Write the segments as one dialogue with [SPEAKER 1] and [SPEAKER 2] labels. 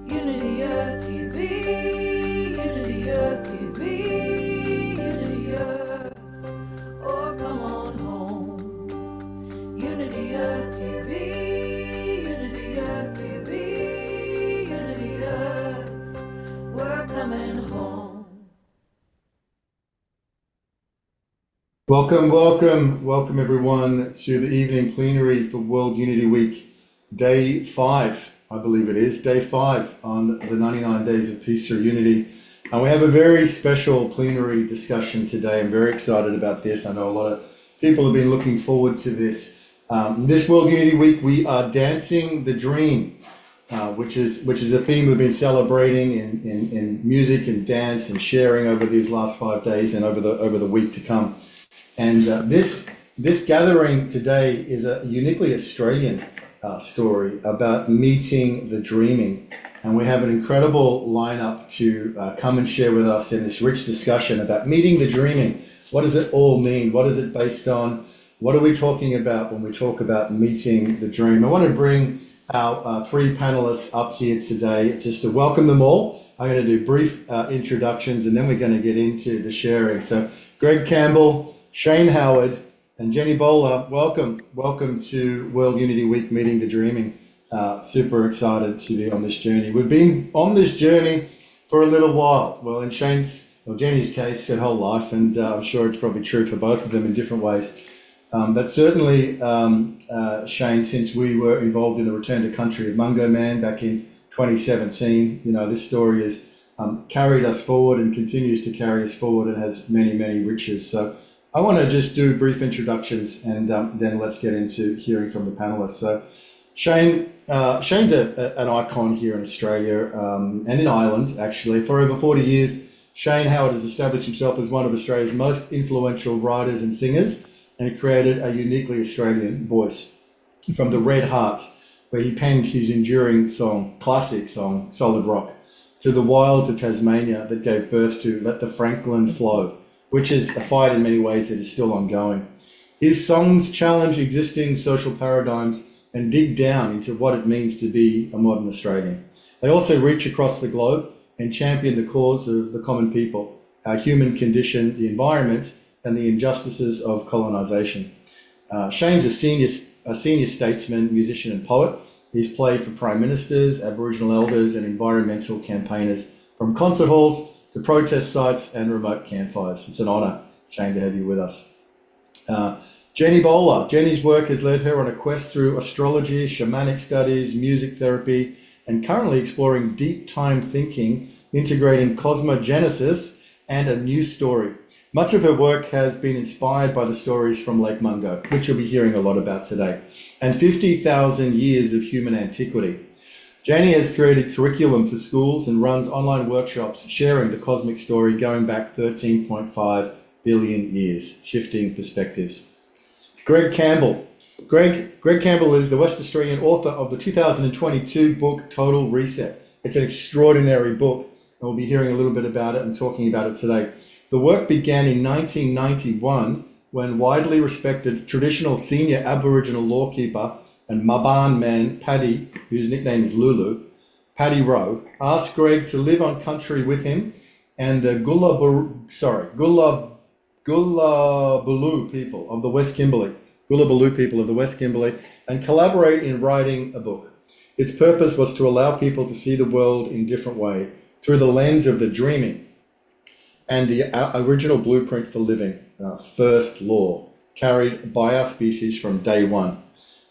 [SPEAKER 1] Unity Earth TV, Unity Earth TV, Unity Earth, oh come on home. Unity Earth TV, Unity Earth TV, Unity Earth, we're coming home.
[SPEAKER 2] Welcome everyone to the evening plenary for World Unity Week, day 5. I believe it is day 5 on the 99 Days of Peace Through Unity. And we have a very special plenary discussion today. I'm very excited about this. I know a lot of people have been looking forward to this. This World Unity Week, we are dancing the dream, which is a theme we've been celebrating in music and dance and sharing over these last 5 days and over the week to come. And this gathering today is a uniquely Australian story about meeting the dreaming, and we have an incredible lineup to come and share with us in this rich discussion about meeting the dreaming. What does it all mean? What is it based on? What are we talking about when we talk about meeting the dream? I want to bring our 3 panelists up here today just to welcome them all. I'm going to do brief introductions and then we're going to get into the sharing. So Greg Campbell, Shane Howard, and Jenny Bowler, welcome to World Unity Week, Meeting the Dreaming. Super excited to be on this journey. We've been on this journey for a little while. Well, in Jenny's case, her whole life, and I'm sure it's probably true for both of them in different ways. But certainly, Shane, since we were involved in the return to country of Mungo Man back in 2017, you know, this story has carried us forward and continues to carry us forward and has many, many riches. So I want to just do brief introductions and then let's get into hearing from the panelists. So Shane's an icon here in Australia and in Ireland, actually. For over 40 years, Shane Howard has established himself as one of Australia's most influential writers and singers and created a uniquely Australian voice. From the Red Heart, where he penned his enduring classic song, Solid Rock, to the wilds of Tasmania that gave birth to Let the Franklin Flow, which is a fight in many ways that is still ongoing. His songs challenge existing social paradigms and dig down into what it means to be a modern Australian. They also reach across the globe and champion the cause of the common people, our human condition, the environment, and the injustices of colonisation. Shane's a senior statesman, musician and poet. He's played for Prime Ministers, Aboriginal elders and environmental campaigners, from concert halls to protest sites and remote campfires. It's an honour, Shane, to have you with us. Jenny Bowler. Jenny's work has led her on a quest through astrology, shamanic studies, music therapy, and currently exploring deep time thinking, integrating cosmogenesis and a new story. Much of her work has been inspired by the stories from Lake MUngo, which you'll be hearing a lot about today, and 50,000 years of human antiquity. Jenny has created curriculum for schools and runs online workshops sharing the cosmic story going back 13.5 billion years, shifting perspectives. Greg Campbell. Greg Campbell is the West Australian author of the 2022 book Total Reset. It's an extraordinary book, and we'll be hearing a little bit about it and talking about it today. The work began in 1991 when widely respected traditional senior Aboriginal lawkeeper and Maban man Paddy, whose nickname is Lulu, Paddy Rowe, asked Greg to live on country with him and the Gullabulu people of the West Kimberley, and collaborate in writing a book. Its purpose was to allow people to see the world in a different way, through the lens of the dreaming and the original blueprint for living, first law, carried by our species from day one,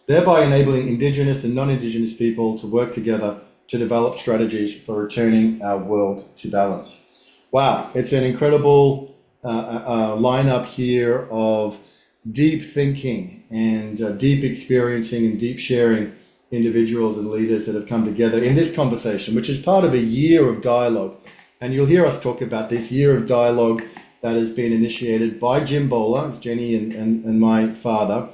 [SPEAKER 2] thereby enabling Indigenous and non-Indigenous people to work together to develop strategies for returning our world to balance. Wow, it's an incredible lineup here of deep thinking and deep experiencing and deep sharing individuals and leaders that have come together in this conversation, which is part of a year of dialogue. And you'll hear us talk about this year of dialogue that has been initiated by Jim Bowler, Jenny and my father,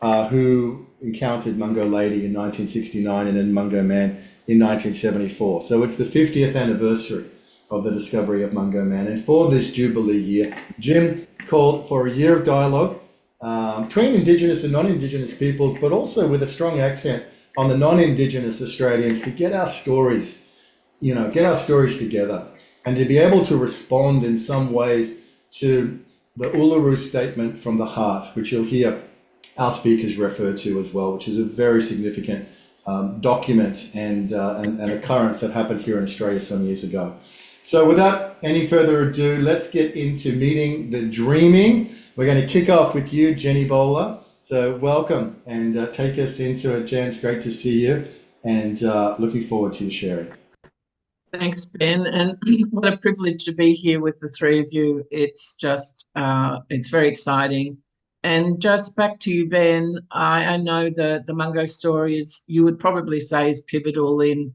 [SPEAKER 2] who encountered Mungo Lady in 1969 and then Mungo Man in 1974. So it's the 50th anniversary of the discovery of Mungo Man. And for this Jubilee year, Jim called for a year of dialogue between Indigenous and non-Indigenous peoples, but also with a strong accent on the non-Indigenous Australians to get our stories, get our stories together and to be able to respond in some ways to the Uluru Statement from the Heart, which you'll hear our speakers refer to as well, which is a very significant document and occurrence that happened here in Australia some years ago. So without any further ado, let's get into meeting the dreaming. We're going to kick off with you, Jenny Bowler. So welcome and take us into it, Jen. It's great to see you and looking forward to your sharing.
[SPEAKER 3] Thanks, Ben, and what a privilege to be here with the three of you. It's just, it's very exciting. And just back to you, Ben, I know the Mungo story is, you would probably say, is pivotal in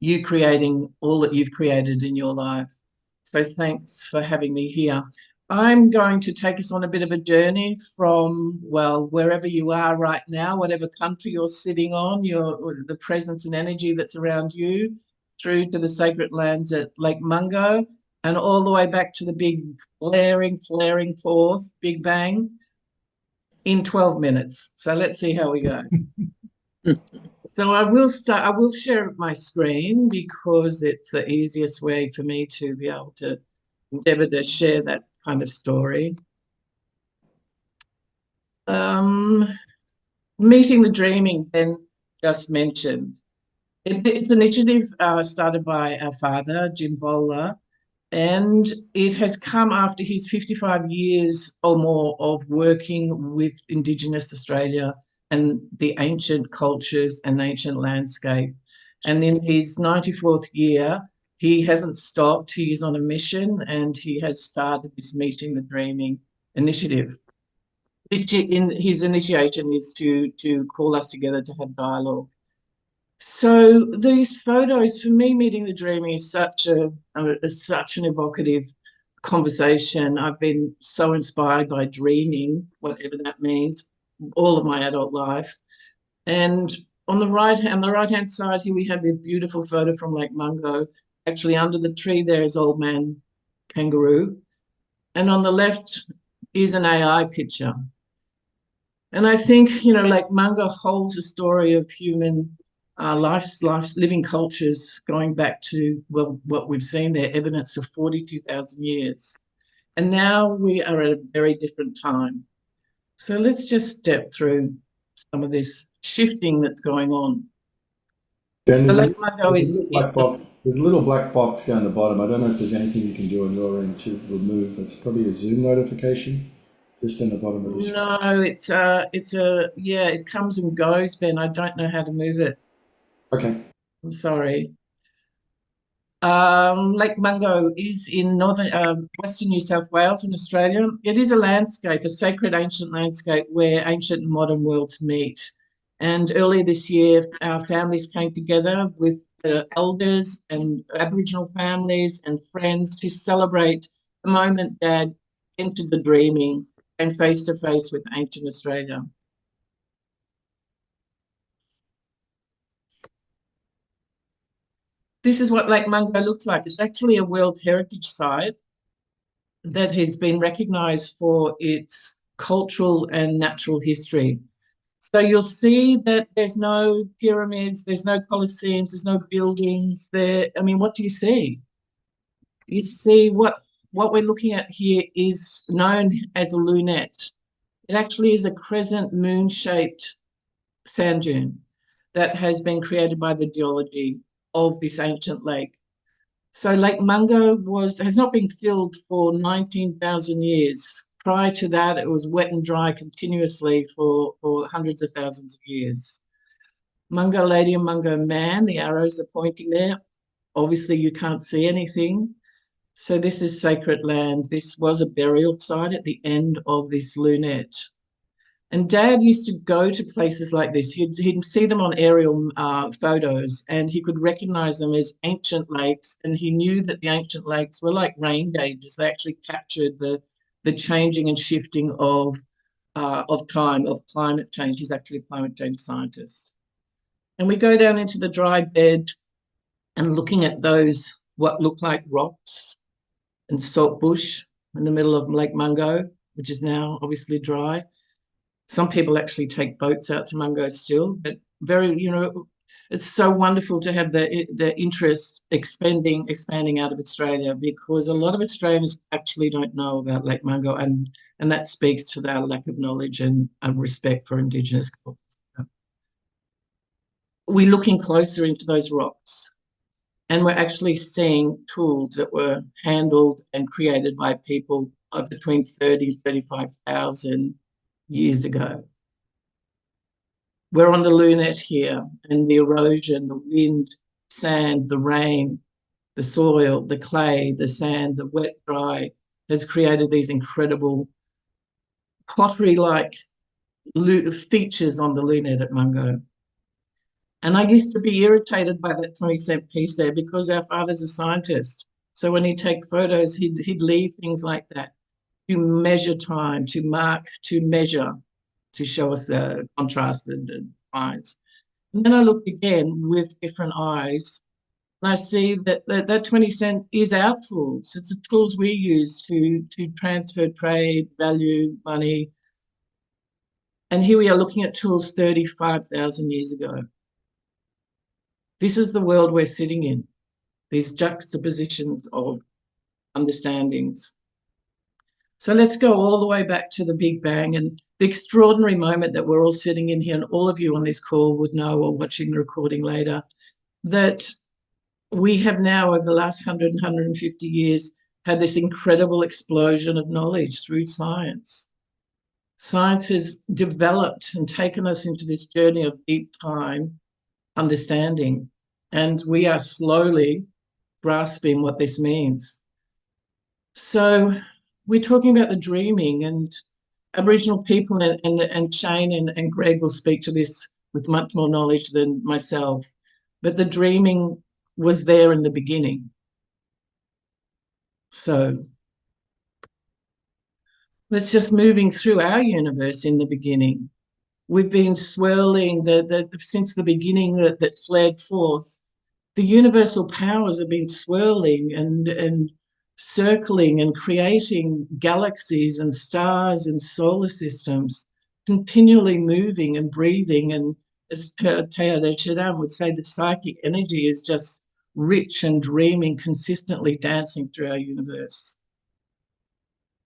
[SPEAKER 3] you creating all that you've created in your life. So thanks for having me here. I'm going to take us on a bit of a journey from, well, wherever you are right now, whatever country you're sitting on, the presence and energy that's around you, through to the sacred lands at Lake MUngo, and all the way back to the big flaring forth, Big Bang, in 12 minutes. So let's see how we go. So I will share my screen because it's the easiest way for me to be able to endeavour to share that kind of story. Meeting the dreaming, Ben just mentioned. It's an initiative started by our father, Jim Bowler, and it has come after his 55 years or more of working with Indigenous Australia and the ancient cultures and ancient landscape. And in his 94th year, he hasn't stopped. He is on a mission and he has started this Meeting the Dreaming initiative. His initiation is to call us together to have dialogue. So these photos, for me, Meeting the Dreaming is such an evocative conversation. I've been so inspired by dreaming, whatever that means, all of my adult life. And on the right-hand side here, we have the beautiful photo from Lake MUngo. Actually, under the tree there is Old Man Kangaroo. And on the left is an AI picture. And I think, Lake MUngo holds a story of human living cultures going back to, well, what we've seen there, evidence of 42,000 years. And now we are at a very different time. So let's just step through some of this shifting that's going on.
[SPEAKER 2] Jen, there's a little black box down the bottom. I don't know if there's anything you can do on your end to remove. It's probably a Zoom notification just in the bottom of the screen.
[SPEAKER 3] No, it comes and goes, Ben. I don't know how to move it.
[SPEAKER 2] Okay.
[SPEAKER 3] I'm sorry. Lake MUngo is in western New South Wales in Australia. It is a landscape, a sacred ancient landscape where ancient and modern worlds meet. And earlier this year, our families came together with the elders and Aboriginal families and friends to celebrate the moment Dad entered the dreaming and face-to-face with ancient Australia. This is what Lake MUngo looks like. It's actually a World Heritage Site that has been recognised for its cultural and natural history. So you'll see that there's no pyramids, there's no colosseums, there's no buildings there. I mean, what do you see? You see what we're looking at here is known as a lunette. It actually is a crescent moon-shaped sand dune that has been created by the geology of this ancient lake. So Lake MUngo has not been filled for 19,000 years. Prior to that, it was wet and dry continuously for hundreds of thousands of years. Mungo Lady and Mungo Man, the arrows are pointing there. Obviously, you can't see anything. So this is sacred land. This was a burial site at the end of this lunette. And Dad used to go to places like this. He'd see them on aerial photos and he could recognize them as ancient lakes. And he knew that the ancient lakes were like rain gauges. They actually captured the changing and shifting of time, of climate change. He's actually a climate change scientist. And we go down into the dry bed and looking at those, what look like rocks and salt bush in the middle of Lake MUngo. which is now obviously dry. Some people actually take boats out to Mungo still, but it's so wonderful to have the interest expanding out of Australia, because a lot of Australians actually don't know about Lake Mungo, and that speaks to our lack of knowledge and respect for Indigenous culture. We're looking closer into those rocks, and we're actually seeing tools that were handled and created by people between 30 and 35,000 years ago. We're on the lunette here, and the erosion, the wind, sand, the rain, the soil, the clay, the sand, the wet, dry, has created these incredible pottery-like features on the lunette at Mungo. And I used to be irritated by that 20-cent piece there, because our father's a scientist. So when he'd take photos, he'd leave things like that to measure time, to mark, to measure, to show us the contrasted lines. And then I looked again with different eyes, and I see that 20-cent is our tools. It's the tools we use to transfer trade, value, money. And here we are looking at tools 35,000 years ago. This is the world we're sitting in, these juxtapositions of understandings. So let's go all the way back to the Big Bang and the extraordinary moment that we're all sitting in here, and all of you on this call would know, or watching the recording later, that we have now, over the last 100 and 150 years, had this incredible explosion of knowledge through science. Science has developed and taken us into this journey of deep time understanding, and we are slowly grasping what this means. So we're talking about the dreaming, and Aboriginal people, and Shane and Greg will speak to this with much more knowledge than myself, but the dreaming was there in the beginning. So let's just moving through our universe in the beginning. We've been swirling since the beginning that flared forth. The universal powers have been swirling and circling and creating galaxies and stars and solar systems, continually moving and breathing. And as Teilhard de Chardin would say, the psychic energy is just rich and dreaming, consistently dancing through our universe.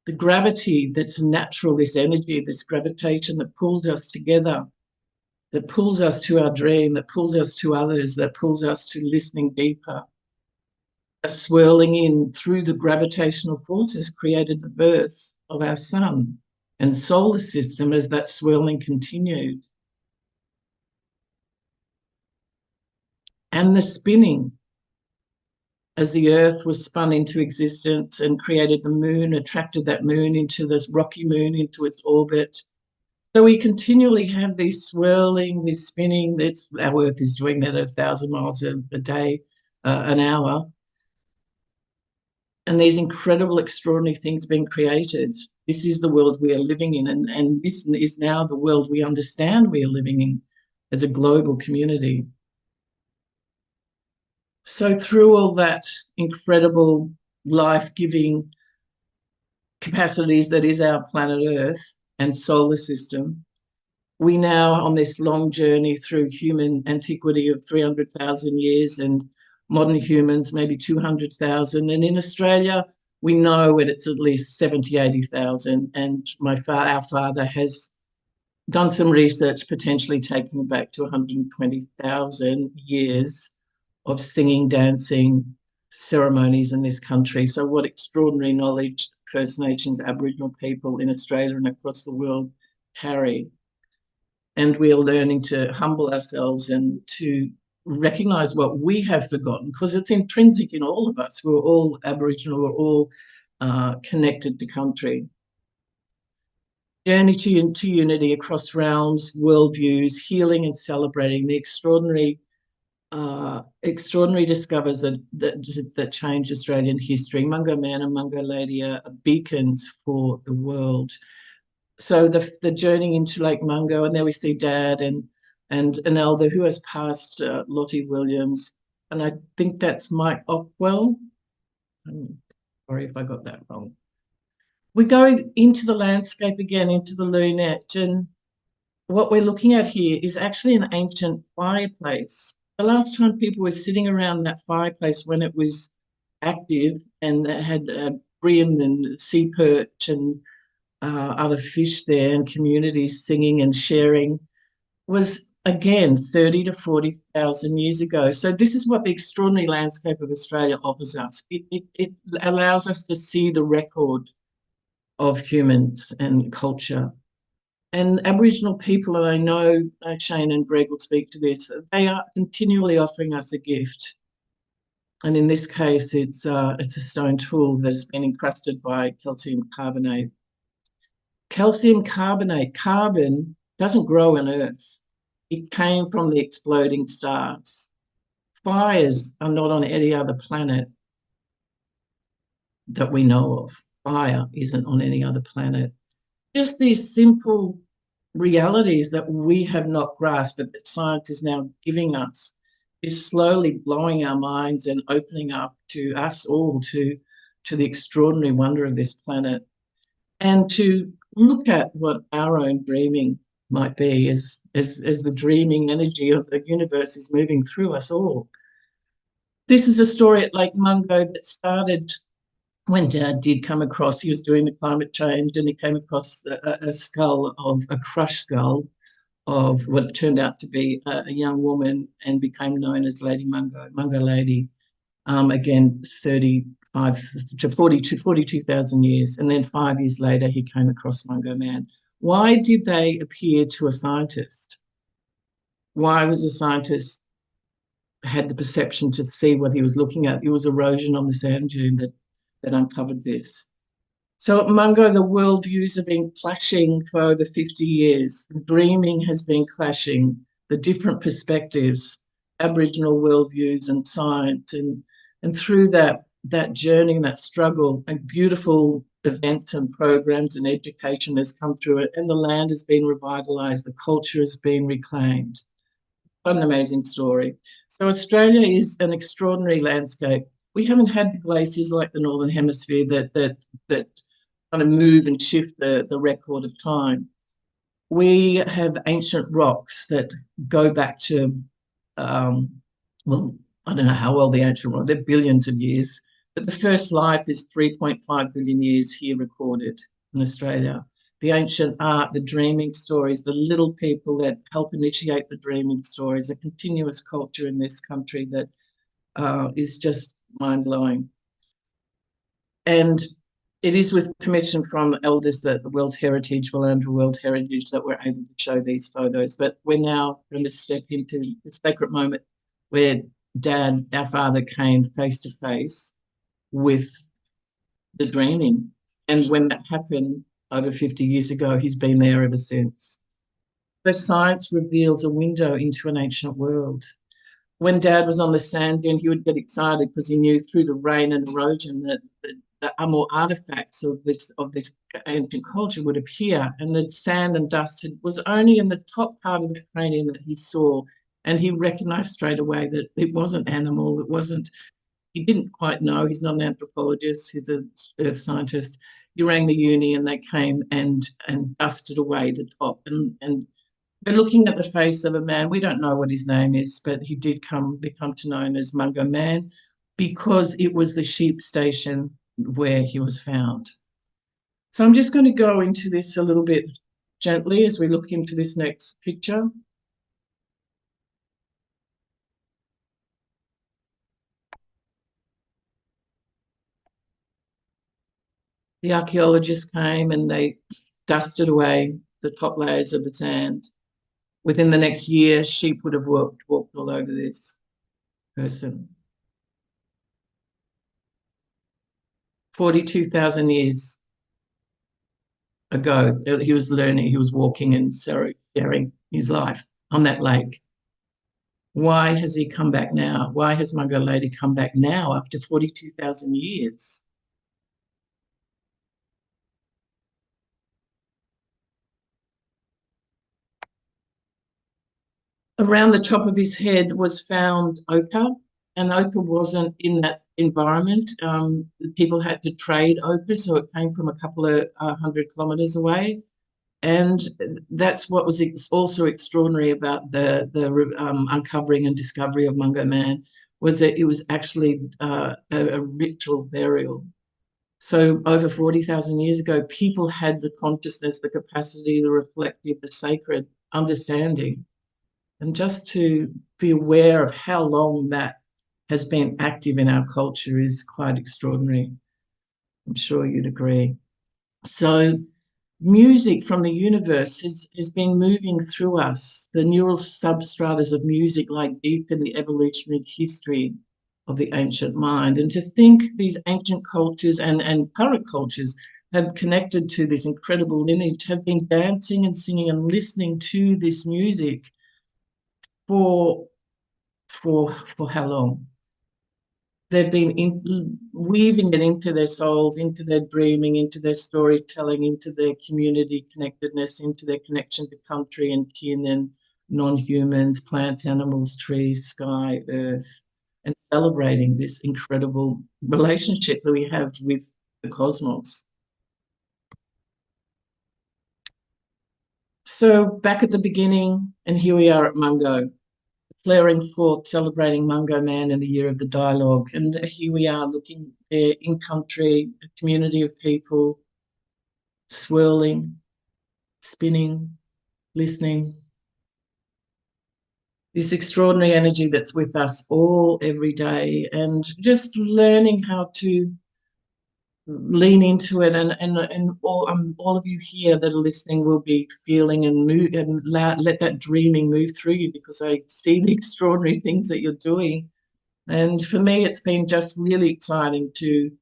[SPEAKER 3] The gravity that's natural, this energy, this gravitation that pulls us together, that pulls us to our dream, that pulls us to others, that pulls us to listening deeper, swirling in through the gravitational forces, created the birth of our sun and solar system as that swirling continued. And the spinning, as the earth was spun into existence and created the moon, attracted that moon into this rocky moon, into its orbit. So we continually have these swirling, this spinning. Our earth is doing that at 1,000 miles a day, an hour. And these incredible, extraordinary things being created. This is the world we are living in, and this is now the world we understand we are living in as a global community. So through all that incredible life-giving capacities that is our planet Earth and solar system, we now, on this long journey through human antiquity of 300,000 years and modern humans, maybe 200,000. And in Australia, we know it's at least 70, 80,000. And our father has done some research, potentially taking it back to 120,000 years of singing, dancing, ceremonies in this country. So what extraordinary knowledge First Nations Aboriginal people in Australia and across the world carry. And we are learning to humble ourselves and to recognise what we have forgotten, because it's intrinsic in all of us. We're all Aboriginal, we're all connected to country. Journey to unity across realms, worldviews, healing and celebrating the extraordinary discoveries that changed Australian history. Mungo Man and Mungo Lady are beacons for the world. So the journey into Lake MUngo, and there we see Dad and an elder who has passed, Lottie Williams, and I think that's Mike Ockwell. I'm sorry if I got that wrong. We go into the landscape again, into the lunette, and what we're looking at here is actually an ancient fireplace. The last time people were sitting around that fireplace when it was active and it had bream and sea perch and other fish there and communities singing and sharing was again 30 to 40,000 years ago. So this is what the extraordinary landscape of Australia offers us. It allows us to see the record of humans and culture. And Aboriginal people, and I know Shane and Greg will speak to this, they are continually offering us a gift. And in this case, it's a stone tool that's been encrusted by calcium carbonate. Calcium carbonate, carbon, doesn't grow on Earth. It came from the exploding stars. Fires are not on any other planet that we know of. Fire isn't on any other planet. Just these simple realities that we have not grasped, but that science is now giving us, is slowly blowing our minds and opening up to us all to the extraordinary wonder of this planet, and to look at what our own dreaming might be as the dreaming energy of the universe is moving through us all. This is a story at Lake MUngo that started when Dad did come across, he was doing the climate change and he came across a skull, of a crushed skull of what turned out to be a young woman and became known as Lady Mungo, Mungo Lady, again, 35 to 42,000 years. And then 5 years later, he came across Mungo Man. Why did they appear to a scientist? Why was a scientist had the perception to see what he was looking at? It was erosion on the sand dune that uncovered this. So at Mungo, the worldviews have been clashing for over 50 years. The dreaming has been clashing, the different perspectives, Aboriginal worldviews and science. And through that journey and that struggle, and beautiful events and programs and education has come through it, and the land has been revitalised, the culture has been reclaimed. What an amazing story. So Australia is an extraordinary landscape. We haven't had the glaciers like the Northern Hemisphere that kind of move and shift the record of time. We have ancient rocks that go back to, well, I don't know how old the ancient rocks, they're billions of years, but the first life is 3.5 billion years here recorded in Australia. The ancient art, the dreaming stories, the little people that help initiate the dreaming stories, a continuous culture in this country that is just mind-blowing. And it is with permission from elders at the World Heritage, Willandra World Heritage, that we're able to show these photos. But we're now going to step into the sacred moment where Dad, our father, came face to face with the dreaming. And when that happened over 50 years ago, he's been there ever since. The science reveals a window into an ancient world. When Dad was on the sand dune, he would get excited because he knew through the rain and erosion that more artifacts of this ancient culture would appear, and the sand and dust was only in the top part of the cranium that he saw, and he recognised straight away that it wasn't animal, it wasn't. He didn't quite know. He's not an anthropologist. He's an earth scientist. He rang the uni, and they came and dusted away the top, and we're looking at the face of a man. We don't know what his name is, but he did become to known as Mungo Man because it was the sheep station where he was found. So I'm just going to go into this a little bit gently as we look into this next picture. The archaeologists came and they dusted away the top layers of the sand. Within the next year, sheep would have walked all over this person. 42,000 years ago, he was learning, he was walking and sharing his life on that lake. Why has he come back now? Why has Mungo Lady come back now after 42,000 years? Around the top of his head was found ochre, and ochre wasn't in that environment. People had to trade ochre, so it came from a couple of 100 kilometres away. And that's what was also extraordinary about the uncovering and discovery of Mungo Man, was that it was actually a ritual burial. So over 40,000 years ago, people had the consciousness, the capacity, the reflective, the sacred understanding. And just to be aware of how long that has been active in our culture is quite extraordinary. I'm sure you'd agree. So music from the universe has been moving through us. The neural substratas of music lie deep in the evolutionary history of the ancient mind. And to think these ancient cultures and current cultures have connected to this incredible lineage, have been dancing and singing and listening to this music for how long? They've been weaving it into their souls, into their dreaming, into their storytelling, into their community connectedness, into their connection to country and kin and non-humans, plants, animals, trees, sky, earth, and celebrating this incredible relationship that we have with the cosmos. So back at the beginning, and here we are at Mungo, flaring forth, celebrating Mungo Man in the year of the dialogue. And here we are looking there in country, a community of people swirling, spinning, listening. This extraordinary energy that's with us all every day, and just learning how to lean into it, and all of you here that are listening will be feeling and move and let that dreaming move through you, because I see the extraordinary things that you're doing. And for me, it's been just really exciting to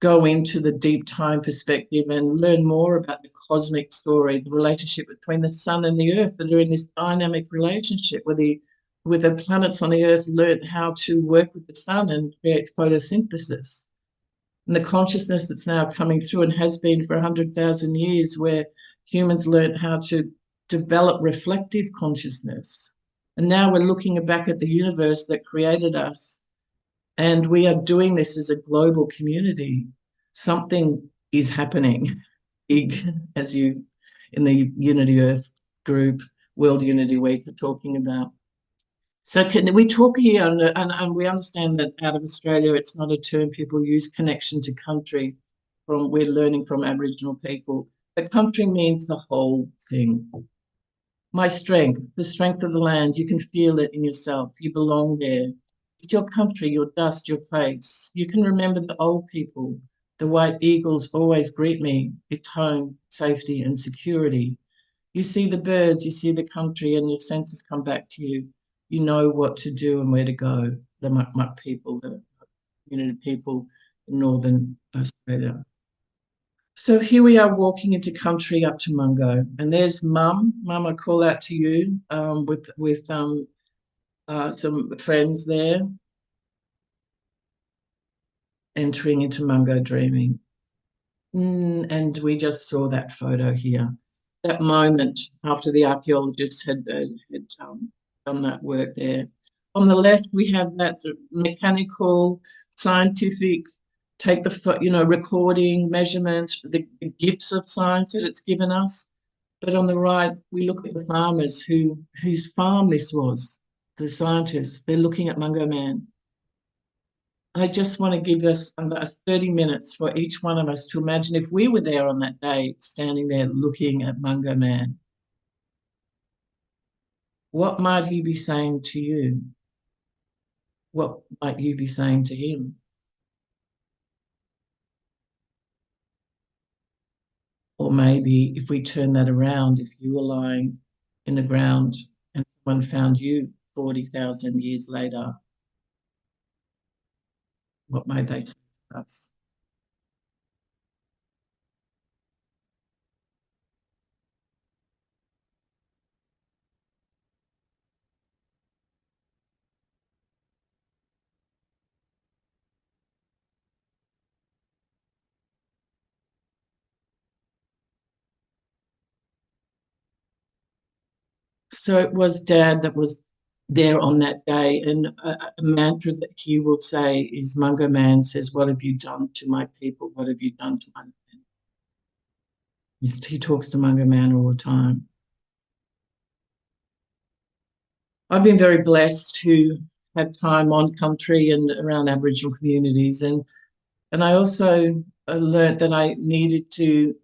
[SPEAKER 3] go into the deep time perspective and learn more about the cosmic story, the relationship between the sun and the earth, that are in this dynamic relationship where the planets on the earth learn how to work with the sun and create photosynthesis. And the consciousness that's now coming through, and has been for 100,000 years, where humans learned how to develop reflective consciousness. And now we're looking back at the universe that created us, and we are doing this as a global community. Something is happening big, as you in the Unity Earth group, World Unity Week, are talking about. So can we talk here, and we understand that out of Australia, it's not a term people use, connection to country. We're learning from Aboriginal people. But country means the whole thing. My strength, the strength of the land, you can feel it in yourself. You belong there. It's your country, your dust, your place. You can remember the old people. The white eagles always greet me. It's home, safety, and security. You see the birds, you see the country, and your senses come back to you. You know what to do and where to go. The Muck people, the community people in Northern Australia. So here we are walking into country up to Mungo, and there's Mum. Mum, I call out to you with some friends there, entering into Mungo dreaming. And we just saw that photo here, that moment after the archaeologists had done that work there. On the left, we have that mechanical, scientific, take the recording, measurement, the gifts of science that it's given us. But on the right, we look at the farmers whose farm this was, the scientists. They're looking at Mungo Man. I just want to give us about 30 minutes for each one of us to imagine if we were there on that day, standing there looking at Mungo Man. What might he be saying to you? What might you be saying to him? Or maybe if we turn that around, if you were lying in the ground and someone found you 40,000 years later, what might they say to us? So it was Dad that was there on that day. And a mantra that he will say is, Mungo Man says, "What have you done to my people? What have you done to my land?" He talks to Mungo Man all the time. I've been very blessed to have time on country and around Aboriginal communities, and I also learnt that I needed to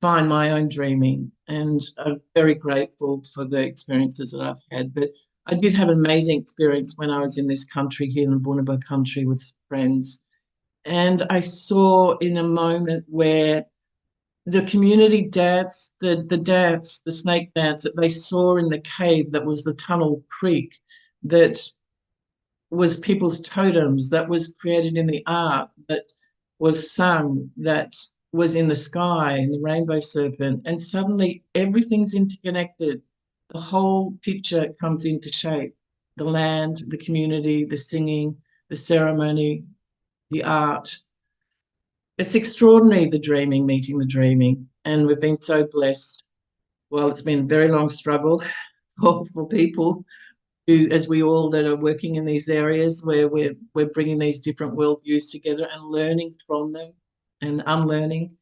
[SPEAKER 3] find my own dreaming, and I'm very grateful for the experiences that I've had. But I did have an amazing experience when I was in this country here in Bunaba country with friends, and I saw in a moment where the community dance, the snake dance that they saw in the cave, that was the Tunnel Creek, that was people's totems, that was created in the art, that was sung, that was in the sky, and the rainbow serpent. And suddenly everything's interconnected. The whole picture comes into shape. The land, the community, the singing, the ceremony, the art. It's extraordinary, the dreaming, meeting the dreaming. And we've been so blessed. Well, it's been a very long struggle for people who, as we all that are working in these areas, where we're bringing these different worldviews together and learning from them and unlearning.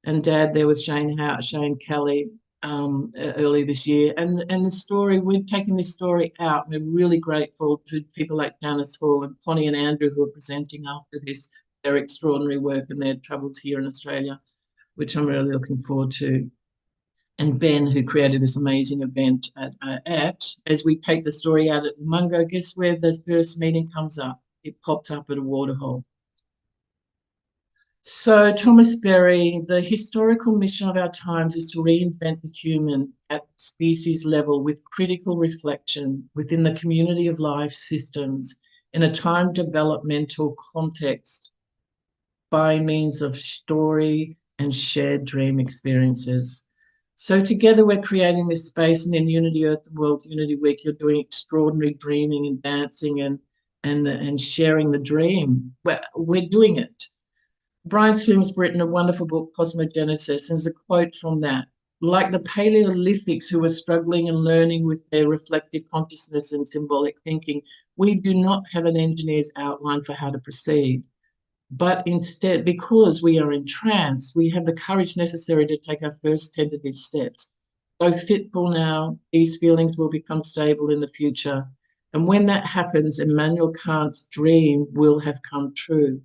[SPEAKER 3] And Dad there with Shane Kelly early this year. And the story, we're taking this story out. We're really grateful to people like Janice Hall and Connie and Andrew who are presenting after this, their extraordinary work and their travels here in Australia, which I'm really looking forward to. And Ben, who created this amazing event as we take the story out at MUngo, guess where the first meeting comes up? It pops up at a waterhole. So Thomas Berry, the historical mission of our times is to reinvent the human at species level with critical reflection within the community of life systems in a time developmental context by means of story and shared dream experiences. So together we're creating this space, and in Unity Earth and World Unity Week, you're doing extraordinary dreaming and dancing and sharing the dream. We're doing it. Brian Swimm's written a wonderful book, Cosmogenesis, and there's a quote from that. Like the Paleolithics who were struggling and learning with their reflective consciousness and symbolic thinking, we do not have an engineer's outline for how to proceed. But instead, because we are in trance, we have the courage necessary to take our first tentative steps. Though fitful now, these feelings will become stable in the future. And when that happens, Immanuel Kant's dream will have come true.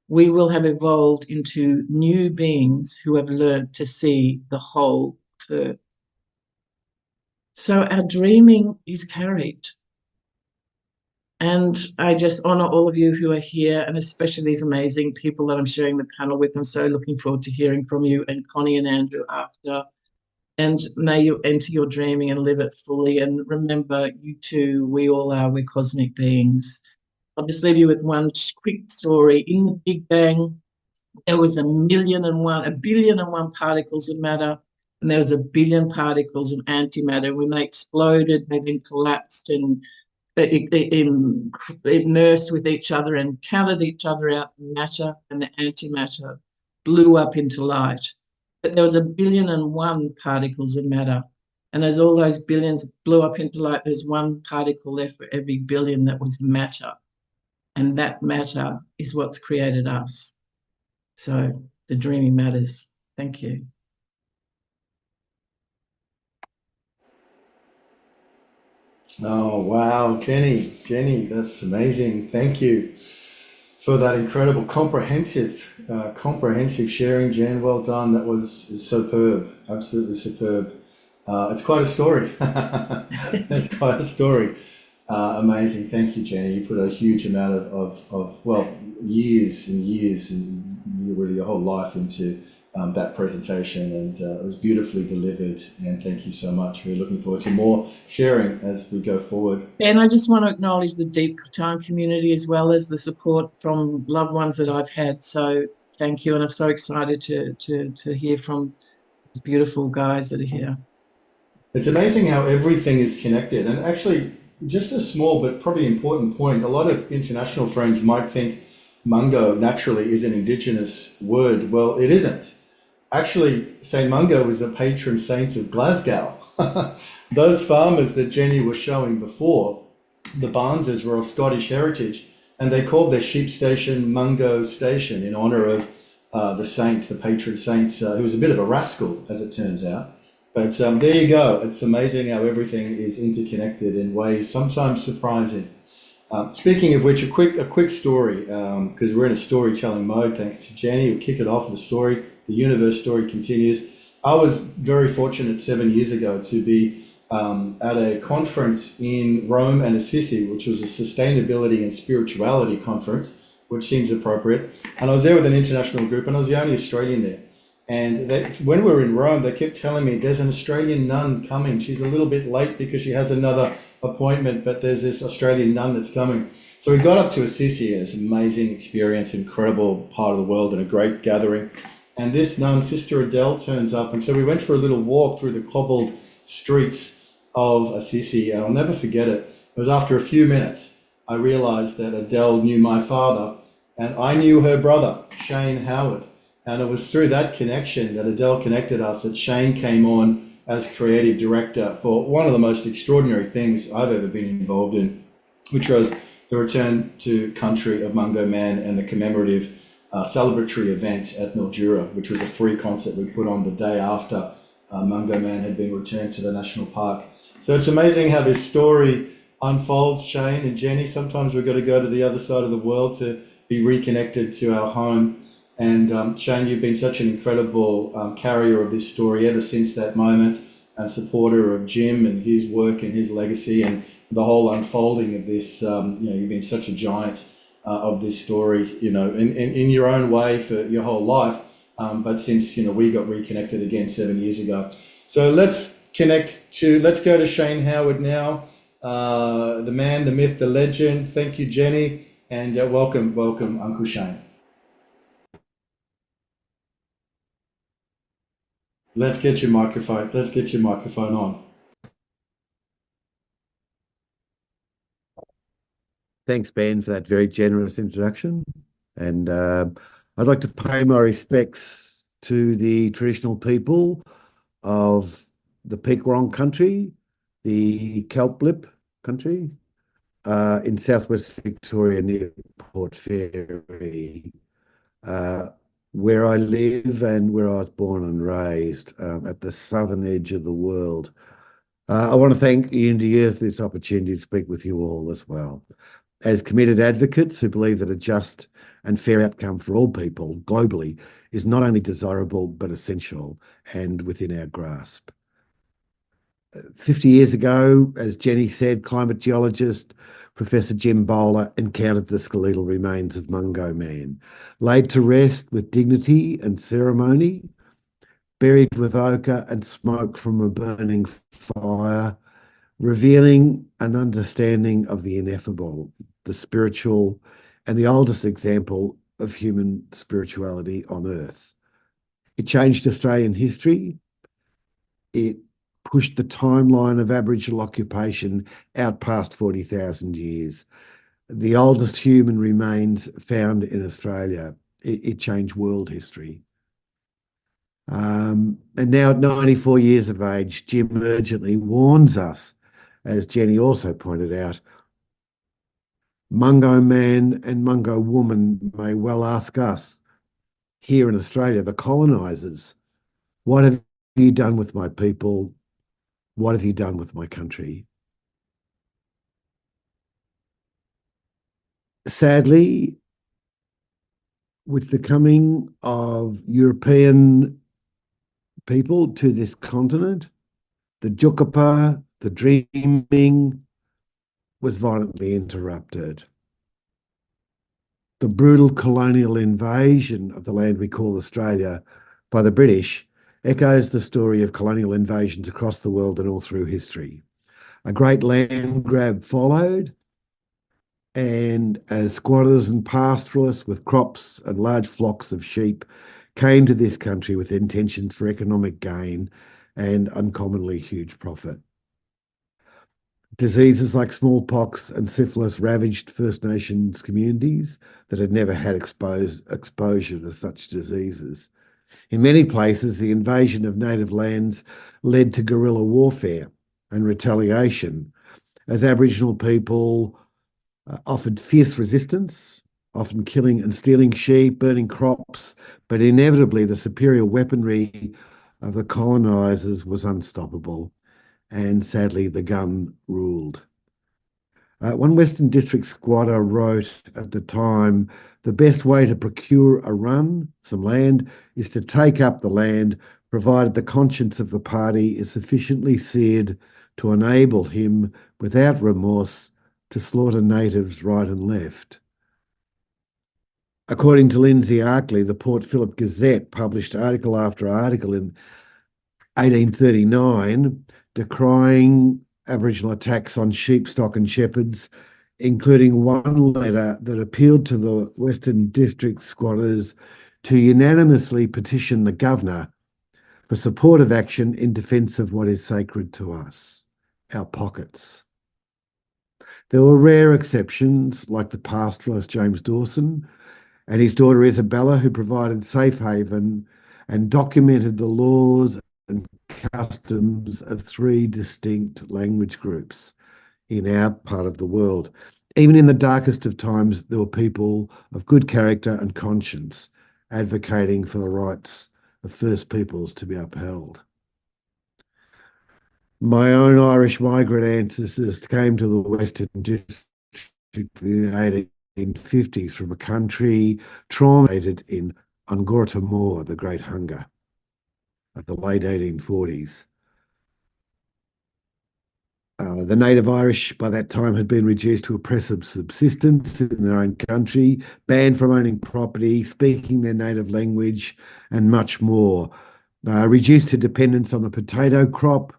[SPEAKER 3] We will have evolved into new beings who have learned to see the whole earth. So our dreaming is carried. And I just honour all of you who are here, and especially these amazing people that I'm sharing the panel with. I'm so looking forward to hearing from you and Connie and Andrew after. And may you enter your dreaming and live it fully. And remember, you too, we all are, we're cosmic beings. I'll just leave you with one quick story. In the Big Bang, there was a billion and one particles of matter, and there was a billion particles of antimatter. When they exploded, they then collapsed and immersed with each other and counted each other out. Matter and the antimatter blew up into light. But there was a billion and one particles of matter. And as all those billions blew up into light, there's one particle left for every billion that was matter. And that matter is what's created us. So the dreaming matters. Thank you.
[SPEAKER 2] Oh, wow, Jenny, that's amazing. Thank you for that incredible, comprehensive sharing, Jen. Well done. That was superb, absolutely superb. It's quite a story. It's quite a story. Amazing. Thank you, Jenny. You put a huge amount of years and years and really your whole life into that presentation, and it was beautifully delivered. And thank you so much. We're looking forward to more sharing as we go forward.
[SPEAKER 3] And I just want to acknowledge the deep time community as well as the support from loved ones that I've had. So thank you. And I'm so excited to hear from these beautiful guys that are here.
[SPEAKER 2] It's amazing how everything is connected. And actually, just a small but probably important point, a lot of international friends might think Mungo naturally is an indigenous word. Well, it isn't. Actually, St. Mungo was the patron saint of Glasgow. Those farmers that Jenny was showing before the Barneses were of Scottish heritage, and they called their sheep station Mungo Station in honour of the saints, the patron saints, who was a bit of a rascal, as it turns out. But there you go. It's amazing how everything is interconnected in ways sometimes surprising. Speaking of which, a quick story, because we're in a storytelling mode. Thanks to Jenny, we'll kick it off with a story. The universe story continues. I was very fortunate 7 years ago to be at a conference in Rome and Assisi, which was a sustainability and spirituality conference, which seems appropriate. And I was there with an international group, and I was the only Australian there. And when we were in Rome, they kept telling me there's an Australian nun coming. She's a little bit late because she has another appointment, but there's this Australian nun that's coming. So we got up to Assisi, and it's an amazing experience, incredible part of the world, and a great gathering. And this nun, Sister Adele, turns up. And so we went for a little walk through the cobbled streets of Assisi, and I'll never forget it. It was after a few minutes I realized that Adele knew my father, and I knew her brother, Shane Howard. And it was through that connection that Adele connected us that Shane came on as creative director for one of the most extraordinary things I've ever been involved in, which was the return to country of Mungo Man and the commemorative celebratory events at Mildura, which was a free concert we put on the day after Mungo Man had been returned to the national park. So it's amazing how this story unfolds, Shane and Jenny. Sometimes we've got to go to the other side of the world to be reconnected to our home. And Shane, you've been such an incredible carrier of this story ever since that moment, and supporter of Jim and his work and his legacy and the whole unfolding of this. You've been such a giant of this story, in your own way for your whole life. But since, we got reconnected again 7 years ago. So let's go to Shane Howard now, the man, the myth, the legend. Thank you, Jenny, and welcome, Uncle Shane. Let's get your microphone on.
[SPEAKER 4] Thanks, Ben, for that very generous introduction. And I'd like to pay my respects to the traditional people of the Pequarong country, the Kelplip country, in southwest Victoria near Port Fairy, where I live and where I was born and raised, at the southern edge of the world. I want to thank Unity Earth for this opportunity to speak with you all as well. As committed advocates who believe that a just and fair outcome for all people globally is not only desirable but essential and within our grasp. 50 years ago, as Jenny said, climate geologist Professor Jim Bowler encountered the skeletal remains of Mungo Man, laid to rest with dignity and ceremony, buried with ochre and smoke from a burning fire, revealing an understanding of the ineffable, the spiritual, and the oldest example of human spirituality on earth. It changed Australian history. It pushed the timeline of Aboriginal occupation out past 40,000 years. The oldest human remains found in Australia. It changed world history. And now at 94 years of age, Jim urgently warns us, as Jenny also pointed out, Mungo Man and Mungo Woman may well ask us, here in Australia, the colonisers, what have you done with my people? What have you done with my country? Sadly, with the coming of European people to this continent, the Jukapa, the dreaming, was violently interrupted. The brutal colonial invasion of the land we call Australia by the British echoes the story of colonial invasions across the world and all through history. A great land grab followed, and as squatters and pastoralists with crops and large flocks of sheep came to this country with intentions for economic gain and uncommonly huge profit. Diseases like smallpox and syphilis ravaged First Nations communities that had never had exposure to such diseases. In many places, the invasion of native lands led to guerrilla warfare and retaliation, as Aboriginal people offered fierce resistance, often killing and stealing sheep, burning crops, but inevitably the superior weaponry of the colonisers was unstoppable, and sadly the gun ruled. One Western District squatter wrote at the time, the best way to procure a run, some land, is to take up the land, provided the conscience of the party is sufficiently seared to enable him, without remorse, to slaughter natives right and left. According to Lindsay Arkley, the Port Phillip Gazette published article after article in 1839 decrying Aboriginal attacks on sheep stock and shepherds, including one letter that appealed to the Western District squatters to unanimously petition the governor for supportive action in defence of what is sacred to us, our pockets. There were rare exceptions, like the pastoralist James Dawson and his daughter Isabella, who provided safe haven and documented the laws and customs of 3 distinct language groups in our part of the world. Even in the darkest of times, there were people of good character and conscience advocating for the rights of First Peoples to be upheld. My own Irish migrant ancestors came to the Western District in the 1850s from a country traumated in Angora Moor, the Great Hunger of the late 1840s. The native Irish by that time had been reduced to oppressive subsistence in their own country, banned from owning property, speaking their native language, and much more. Reduced to dependence on the potato crop,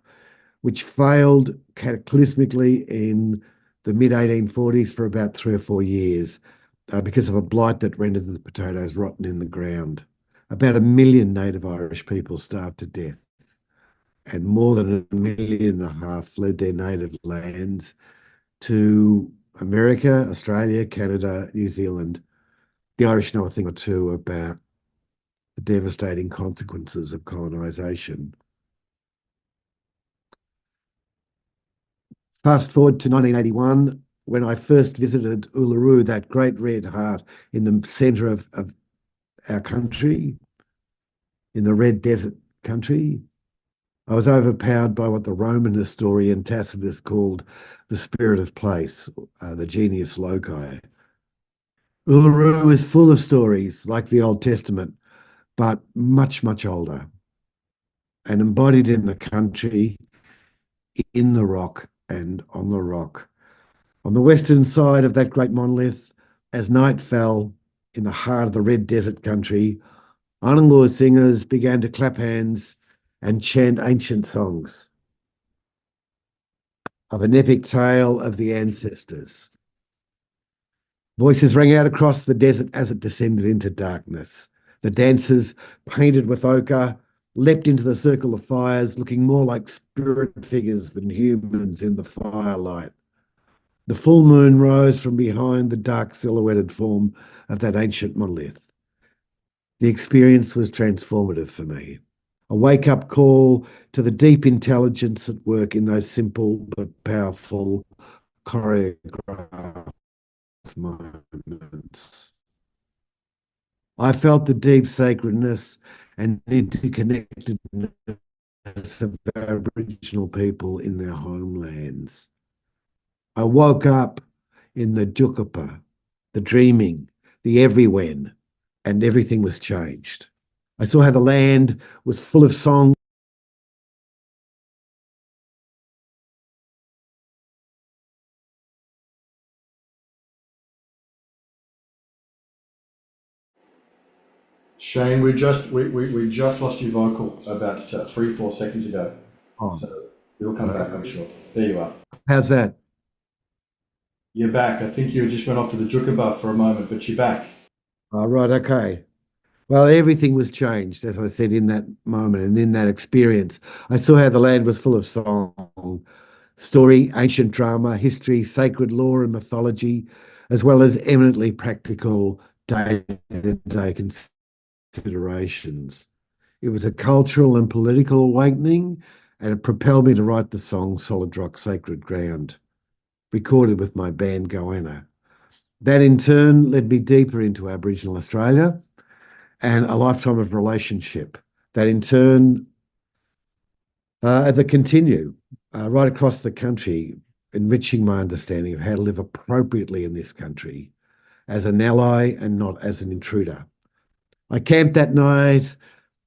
[SPEAKER 4] which failed cataclysmically in the mid-1840s for about 3 or 4 years because of a blight that rendered the potatoes rotten in the ground. About 1 million native Irish people starved to death, and more than 1.5 million fled their native lands to America, Australia, Canada, New Zealand. The Irish know a thing or two about the devastating consequences of colonisation. Fast forward to 1981, when I first visited Uluru, that great red heart in the centre of our country, in the Red Desert country. I was overpowered by what the Roman historian Tacitus called the spirit of place, the genius loci. Uluru is full of stories like the Old Testament, but much, much older, and embodied in the country, in the rock and on the rock. On the western side of that great monolith, as night fell in the heart of the Red Desert country, Anangur singers began to clap hands and chant ancient songs of an epic tale of the ancestors. Voices rang out across the desert as it descended into darkness. The dancers, painted with ochre, leapt into the circle of fires, looking more like spirit figures than humans in the firelight. The full moon rose from behind the dark silhouetted form of that ancient monolith. The experience was transformative for me. A wake-up call to the deep intelligence at work in those simple but powerful choreographed moments. I felt the deep sacredness and interconnectedness of Aboriginal people in their homelands. I woke up in the Jukapa, the dreaming, the everywhen, and everything was changed. I saw how the land was full of song.
[SPEAKER 2] Shane, we just lost your vocal about 3-4 seconds ago.
[SPEAKER 4] Oh,
[SPEAKER 2] So it'll come back, I'm sure. There you are.
[SPEAKER 4] how's that?
[SPEAKER 2] You're back. I think you just went off to the Jukaba for a moment, but you're back.
[SPEAKER 4] Oh, right, okay. Well, everything was changed, as I said, in that moment and in that experience. I saw how the land was full of song, story, ancient drama, history, sacred lore and mythology, as well as eminently practical day-to-day considerations. It was a cultural and political awakening, and it propelled me to write the song Solid Rock, Sacred Ground. recorded with my band Goanna. That in turn led me deeper into Aboriginal Australia and a lifetime of relationship. That in turn, that continue right across the country, enriching my understanding of how to live appropriately in this country as an ally and not as an intruder. I camped that night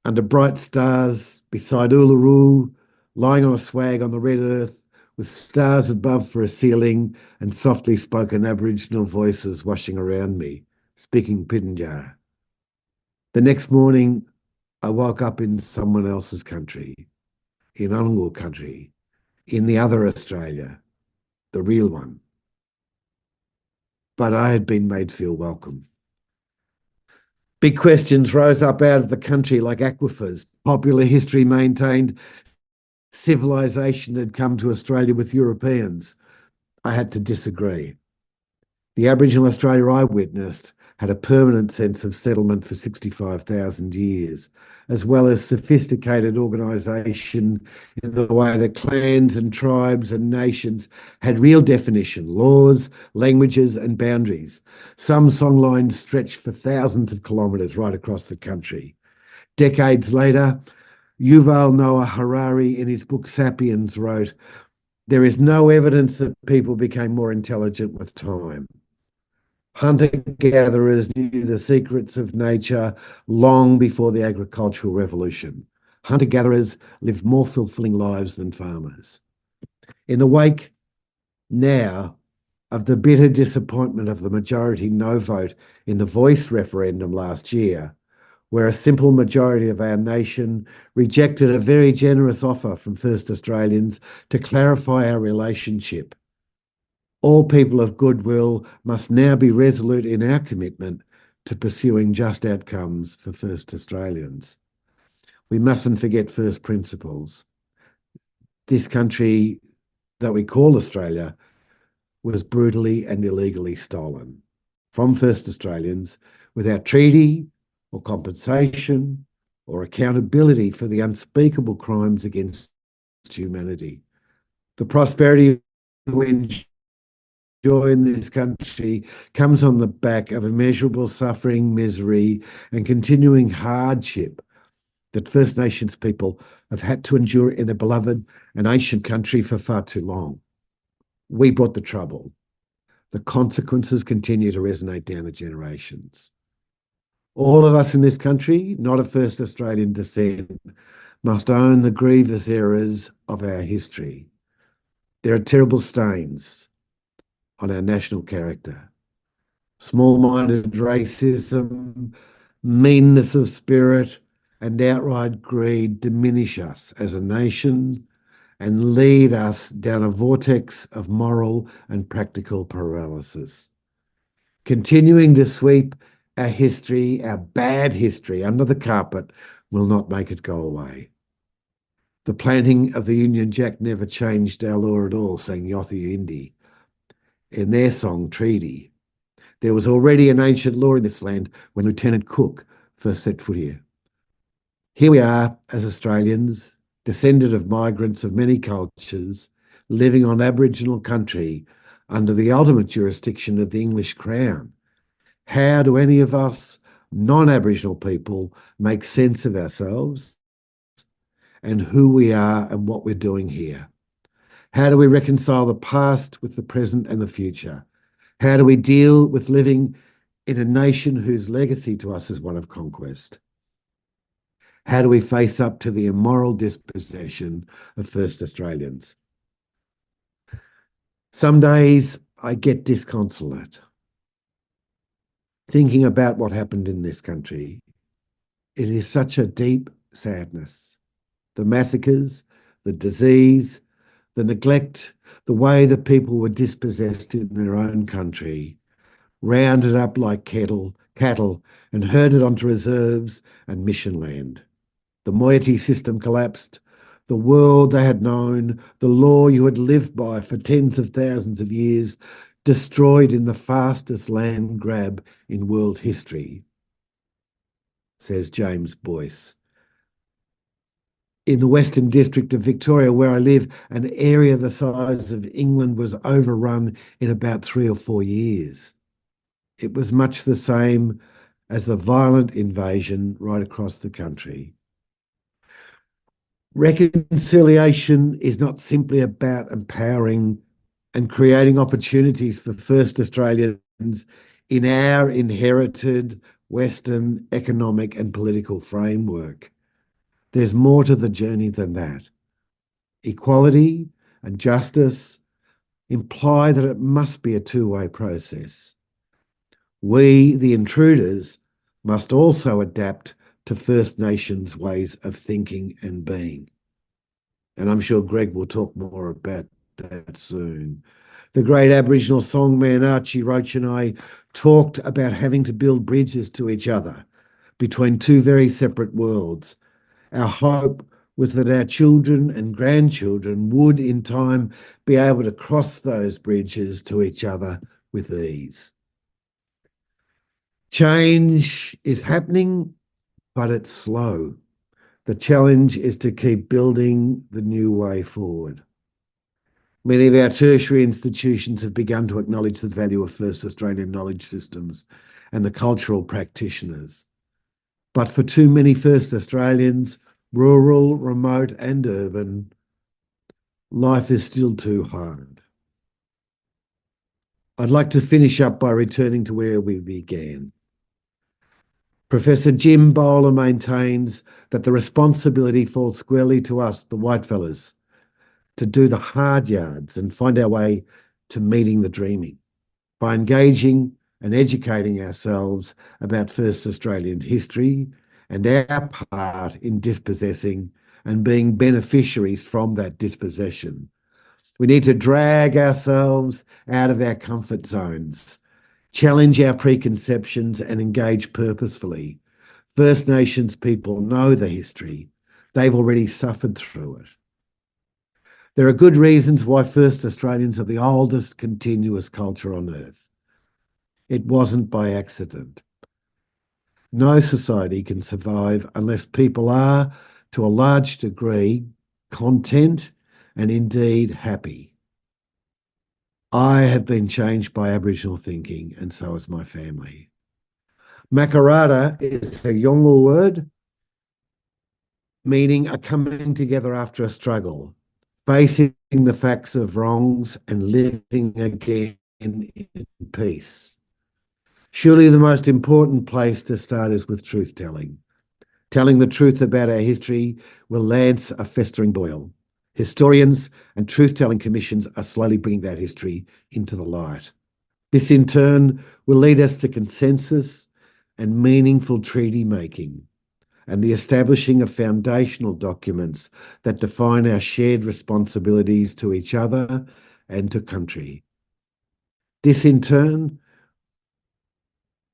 [SPEAKER 4] under bright stars beside Uluru, lying on a swag on the red earth with stars above for a ceiling and softly spoken Aboriginal voices washing around me, speaking Pitjantjatjara. The next morning, I woke up in someone else's country, in MUngo country, in the other Australia, the real one. But I had been made feel welcome. Big questions rose up out of the country like aquifers. Popular history maintained civilization had come to Australia with Europeans. I had to disagree. The Aboriginal Australia I witnessed had a permanent sense of settlement for 65,000 years, as well as sophisticated organisation in the way that clans and tribes and nations had real definition, laws, languages and boundaries. Some songlines stretched for thousands of kilometres right across the country. Decades later, Yuval Noah Harari in his book Sapiens wrote, "There is no evidence that people became more intelligent with time. Hunter-gatherers knew the secrets of nature long before the agricultural revolution. Hunter-gatherers lived more fulfilling lives than farmers." In the wake now of the bitter disappointment of the majority no vote in the Voice referendum last year, where a simple majority of our nation rejected a very generous offer from First Australians to clarify our relationship, all people of goodwill must now be resolute in our commitment to pursuing just outcomes for First Australians. We mustn't forget first principles. This country that we call Australia was brutally and illegally stolen from First Australians without treaty or compensation or accountability for the unspeakable crimes against humanity. The prosperity we enjoy in this country comes on the back of immeasurable suffering, misery, and continuing hardship that First Nations people have had to endure in their beloved and ancient country for far too long. We brought the trouble. The consequences continue to resonate down the generations. All of us in this country, not of First Australian descent, must own the grievous errors of our history. There are terrible stains on our national character. Small-minded racism, meanness of spirit, and outright greed diminish us as a nation and lead us down a vortex of moral and practical paralysis. Continuing to sweep our history, our bad history, under the carpet will not make it go away. The planting of the Union Jack never changed our law at all, sang Yothu Yindi in their song Treaty. There was already an ancient law in this land when Lieutenant Cook first set foot here. Here we are as Australians, descended of migrants of many cultures, living on Aboriginal country under the ultimate jurisdiction of the English Crown. How do any of us non-Aboriginal people make sense of ourselves and who we are and what we're doing here? How do we reconcile the past with the present and the future? How do we deal with living in a nation whose legacy to us is one of conquest? How do we face up to the immoral dispossession of First Australians? Some days I get disconsolate, thinking about what happened in this country. It is such a deep sadness. The massacres, the disease, the neglect, the way that people were dispossessed in their own country, rounded up like cattle and herded onto reserves and mission land. The moiety system collapsed. The world they had known, the law you had lived by for tens of thousands of years, destroyed in the fastest land grab in world history, says James Boyce. in the Western District of Victoria, where I live, an area the size of England was overrun in about 3 or 4 years. It was much the same as the violent invasion right across the country. Reconciliation is not simply about empowering and creating opportunities for First Australians in our inherited Western economic and political framework. There's more to the journey than that. Equality and justice imply that it must be a two-way process. We, the intruders, must also adapt to First Nations ways of thinking and being. And I'm sure Greg will talk more about that soon. The great Aboriginal songman Archie Roach and I talked about having to build bridges to each other between two very separate worlds. Our hope was that our children and grandchildren would in time be able to cross those bridges to each other with ease. Change is happening, but it's slow. The challenge is to keep building the new way forward. Many of our tertiary institutions have begun to acknowledge the value of First Australian knowledge systems and the cultural practitioners. But for too many First Australians, rural, remote and urban, life is still too hard. I'd like to finish up by returning to where we began. Professor Jim Bowler maintains that the responsibility falls squarely to us, the whitefellas, to do the hard yards and find our way to meeting the dreaming by engaging and educating ourselves about First Australian history and our part in dispossessing and being beneficiaries from that dispossession. We need to drag ourselves out of our comfort zones, challenge our preconceptions and engage purposefully. First Nations people know the history. They've already suffered through it. There are good reasons why First Australians are the oldest continuous culture on earth. It wasn't by accident. No society can survive unless people are, to a large degree, content and indeed happy. I have been changed by Aboriginal thinking, and so has my family. Makarrata is a Yolngu word meaning a coming together after a struggle, facing the facts of wrongs and living again in peace. Surely the most important place to start is with truth-telling. Telling the truth about our history will lance a festering boil. Historians and truth-telling commissions are slowly bringing that history into the light. This in turn will lead us to consensus and meaningful treaty making and the establishing of foundational documents that define our shared responsibilities to each other and to country. This in turn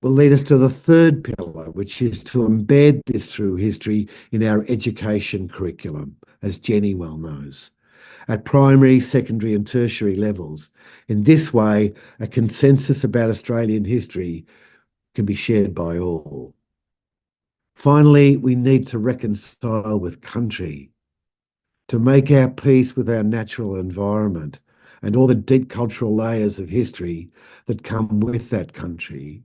[SPEAKER 4] will lead us to the third pillar, which is to embed this true history in our education curriculum, as Jenny well knows, at primary, secondary and tertiary levels. In this way, a consensus about Australian history can be shared by all. Finally, we need to reconcile with country, to make our peace with our natural environment and all the deep cultural layers of history that come with that country.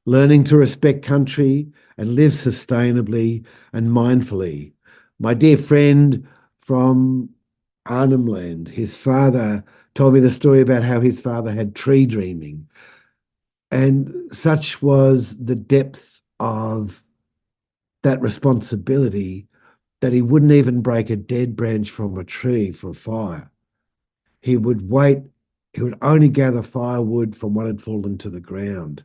[SPEAKER 4] Learning to respect country and live sustainably and mindfully. My dear friend from Arnhem Land, his father told me the story about how his father had tree dreaming. And such was the depth of that responsibility that he wouldn't even break a dead branch from a tree for a fire. He would wait, he would only gather firewood from what had fallen to the ground.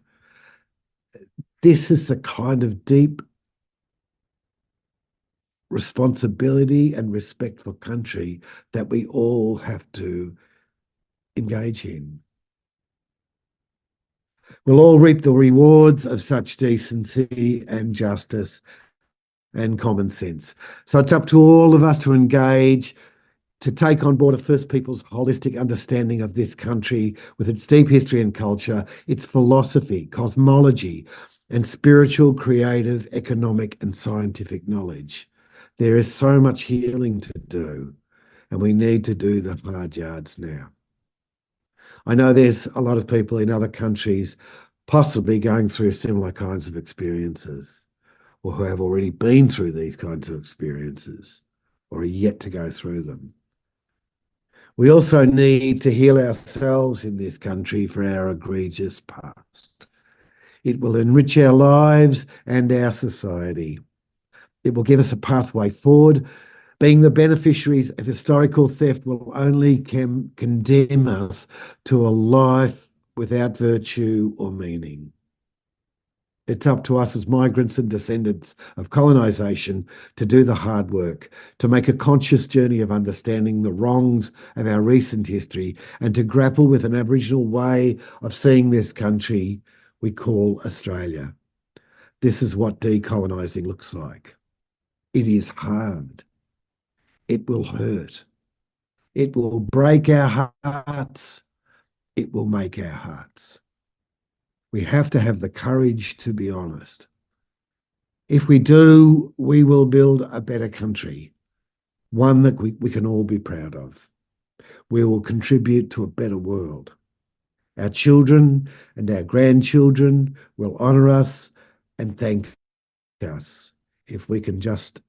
[SPEAKER 4] This is the kind of deep responsibility and respect for country that we all have to engage in. We'll all reap the rewards of such decency and justice and common sense. So it's up to all of us to engage, to take on board a First Peoples holistic understanding of this country with its deep history and culture, its philosophy, cosmology, and spiritual, creative, economic, and scientific knowledge. There is so much healing to do, and we need to do the hard yards now. I know there's a lot of people in other countries possibly going through similar kinds of experiences, or who have already been through these kinds of experiences, or are yet to go through them. We also need to heal ourselves in this country for our egregious past. It will enrich our lives and our society. It will give us a pathway forward. Being the beneficiaries of historical theft will only condemn us to a life without virtue or meaning. It's up to us as migrants and descendants of colonisation to do the hard work, to make a conscious journey of understanding the wrongs of our recent history, and to grapple with an Aboriginal way of seeing this country we call Australia. This is what decolonising looks like. It is hard. It will hurt. It will break our hearts. It will make our hearts. We have to have the courage to be honest. If we do, we will build a better country, one that we can all be proud of. We will contribute to a better world. Our children and our grandchildren will honour us and thank us if we can just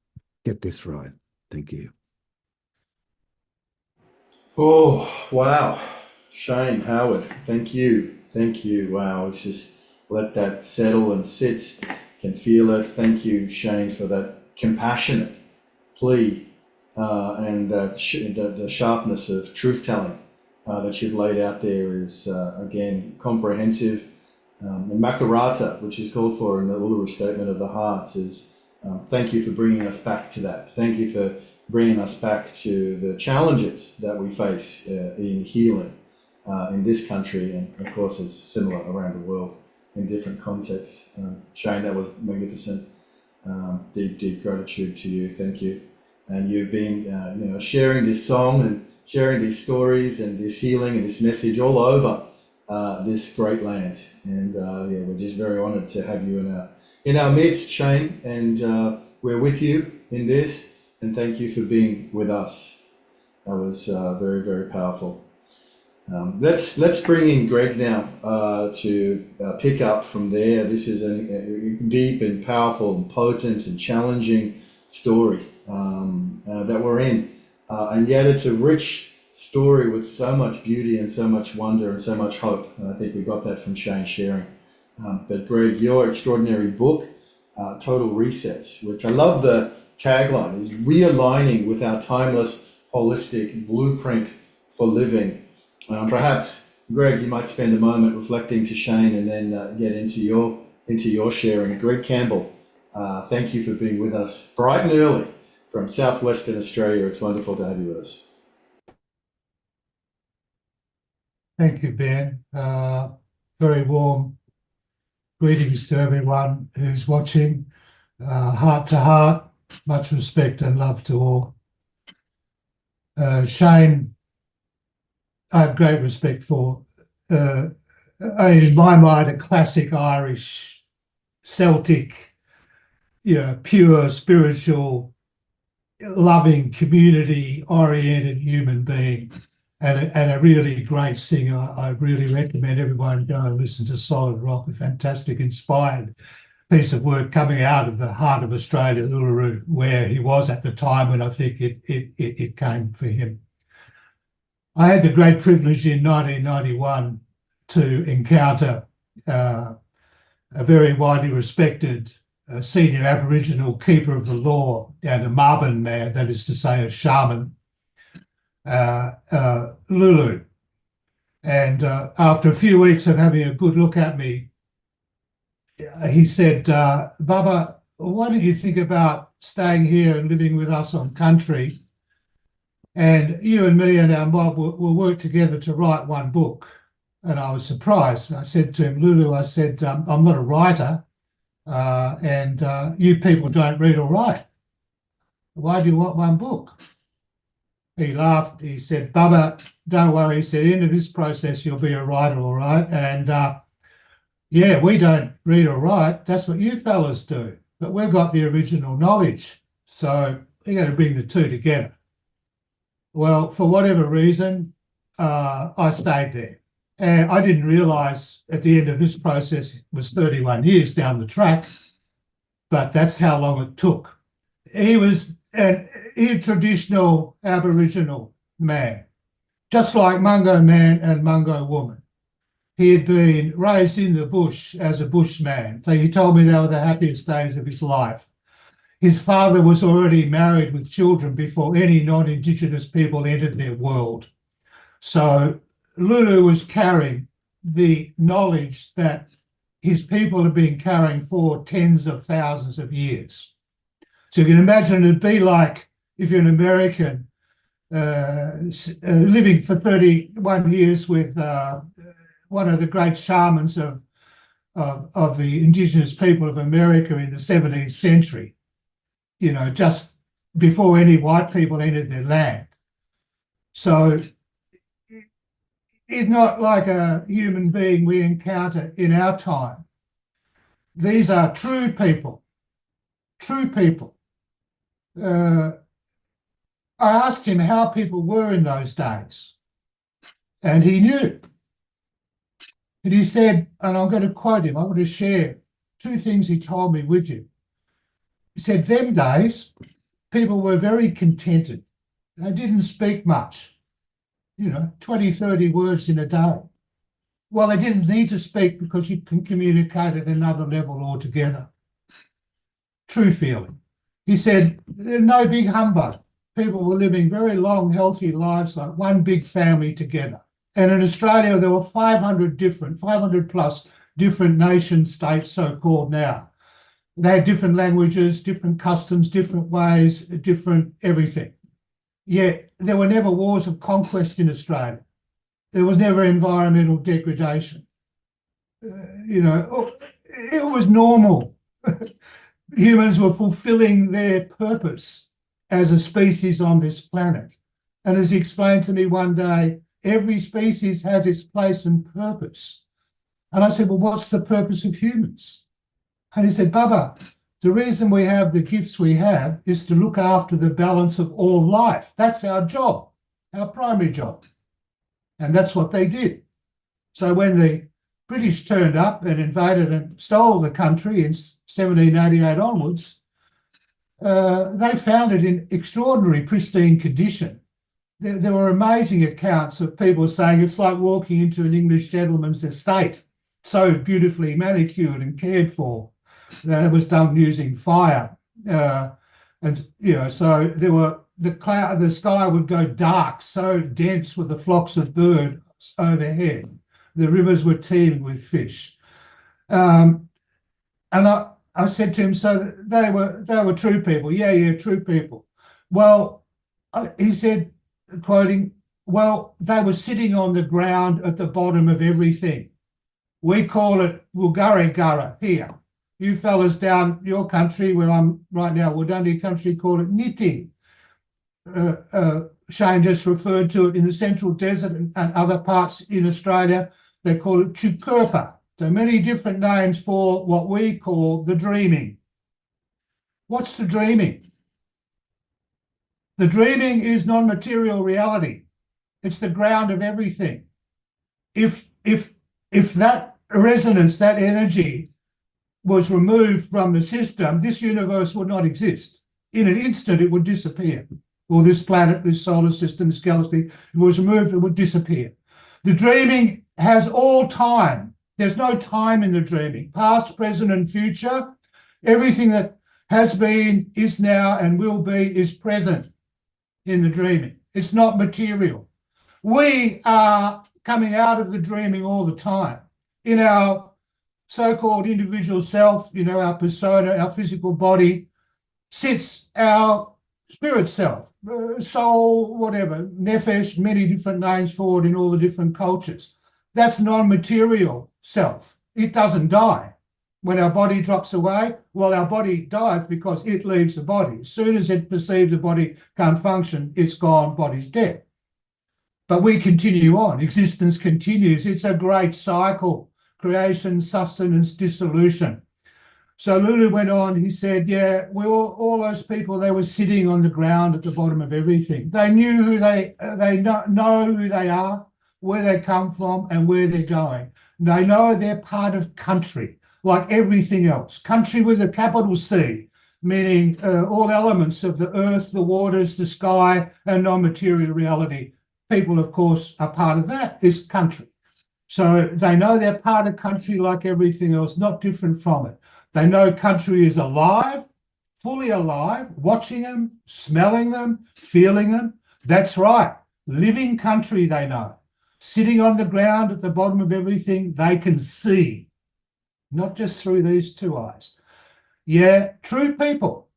[SPEAKER 4] get this right. Thank you.
[SPEAKER 2] Oh, wow. Shane, Howard, thank you. Thank you. Wow, let's just let that settle and sit. Can feel it. Thank you, Shane, for that compassionate plea and the sharpness of truth-telling that you've laid out there is, again, comprehensive. And Makarata, which is called for in the Uluru Statement of the Heart, is thank you for bringing us back to that. Thank you for bringing us back to the challenges that we face in healing in this country, and of course it's similar around the world in different contexts. Shane, that was magnificent. Deep gratitude to you. Thank you. And you've been, sharing this song and sharing these stories and this healing and this message all over this great land. And we're just very honoured to have you in our midst, Shane. And we're with you in this. And thank you for being with us. That was very, very powerful. Let's bring in Greg now to pick up from there. This is a deep and powerful and potent and challenging story that we're in. And yet it's a rich story with so much beauty and so much wonder and so much hope. And I think we got that from Shane sharing. But Greg, your extraordinary book, Total Reset, which I love the tagline, is realigning with our timeless, holistic blueprint for living. Perhaps, Greg, you might spend a moment reflecting to Shane and then get into your sharing. Greg Campbell, thank you for being with us bright and early from southwestern Australia. It's wonderful to have you with us.
[SPEAKER 5] Thank you, Ben. Very warm greetings to everyone who's watching. Heart to heart, much respect and love to all. Shane, I have great respect for, in my mind, a classic Irish, Celtic, pure, spiritual, loving, community-oriented human being, and a really great singer. I really recommend everyone go and listen to Solid Rock, a fantastic, inspired piece of work coming out of the heart of Australia, Uluru, where he was at the time when I think it came for him. I had the great privilege in 1991 to encounter a very widely respected senior Aboriginal keeper of the law and a Marbin man, that is to say a shaman, Lulu. And after a few weeks of having a good look at me, he said, Baba, why don't you think about staying here and living with us on country? And you and me and our mob will work together to write one book. And I was surprised. I said to him, Lulu, I said, I'm not a writer, and you people don't read or write. Why do you want one book? He laughed. He said, Baba, don't worry. He said, end of this process, you'll be a writer, all right? And we don't read or write. That's what you fellas do. But we've got the original knowledge. So to bring the two together. Well, for whatever reason, I stayed there. And I didn't realise at the end of this process it was 31 years down the track, but that's how long it took. He was an traditional Aboriginal man, just like Mungo Man and Mungo Woman. He had been raised in the bush as a bushman. He told me they were the happiest days of his life. His father was already married with children before any non-Indigenous people entered their world. So Lulu was carrying the knowledge that his people have been carrying for tens of thousands of years. So you can imagine it'd be like if you're an American living for 31 years with one of the great shamans of the Indigenous people of America in the 17th century, you know, just before any white people entered their land. So it's not like a human being we encounter in our time. These are true people, true people. I asked him how people were in those days, and he knew. And he said, and I'm going to quote him, I want to share two things he told me with you. He said, them days, people were very contented. They didn't speak much, 20, 30 words in a day. Well, they didn't need to speak because you can communicate at another level altogether. True feeling. He said, no big humbug. People were living very long, healthy lives like one big family together. And in Australia, there were 500 plus different nation states, so-called now. They had different languages, different customs, different ways, different everything. Yet there were never wars of conquest in Australia. There was never environmental degradation. It was normal. Humans were fulfilling their purpose as a species on this planet. And as he explained to me one day, every species has its place and purpose. And I said, well, what's the purpose of humans? And he said, Bubba, the reason we have the gifts we have is to look after the balance of all life. That's our job, our primary job. And that's what they did. So when the British turned up and invaded and stole the country in 1788 onwards, they found it in extraordinary pristine condition. There were amazing accounts of people saying it's like walking into an English gentleman's estate, so beautifully manicured and cared for. That it was done using fire, so there were the sky would go dark, so dense with the flocks of birds overhead. The rivers were teeming with fish, and I said to him, so they were true people. Yeah, true people. Well, he said, quoting, well, they were sitting on the ground at the bottom of everything. We call it Wulgara here. You fellas down your country, where I'm right now, Wurundjeri country, call it knitting. Shane just referred to it in the Central Desert and other parts in Australia. They call it chukurpa. So many different names for what we call the dreaming. What's the dreaming? The dreaming is non-material reality. It's the ground of everything. If that resonance, that energy was removed from the system, this universe would not exist. In an instant, it would disappear. Or this planet, this solar system, this galaxy, if it was removed, it would disappear. The dreaming has all time. There's no time in the dreaming. Past, present, and future. Everything that has been, is now, and will be is present in the dreaming. It's not material. We are coming out of the dreaming all the time. In our so-called individual self, our persona, our physical body, sits our spirit self, soul, whatever, nefesh, many different names for it in all the different cultures. That's non-material self. It doesn't die. When our body drops away, well, our body dies because it leaves the body. As soon as it perceives the body can't function, it's gone, body's dead. But we continue on. Existence continues. It's a great cycle. Creation, sustenance, dissolution. So Lulu went on, he said, yeah, we all those people, they were sitting on the ground at the bottom of everything. They knew who they know who they are, where they come from and where they're going. They know they're part of country, like everything else. Country with a capital C, meaning all elements of the earth, the waters, the sky, and non-material reality. People, of course, are part of that, this country. So they know they're part of country like everything else, not different from it. They know country is alive, fully alive, watching them, smelling them, feeling them. That's right. Living country, they know. Sitting on the ground at the bottom of everything, they can see, not just through these two eyes. Yeah, true people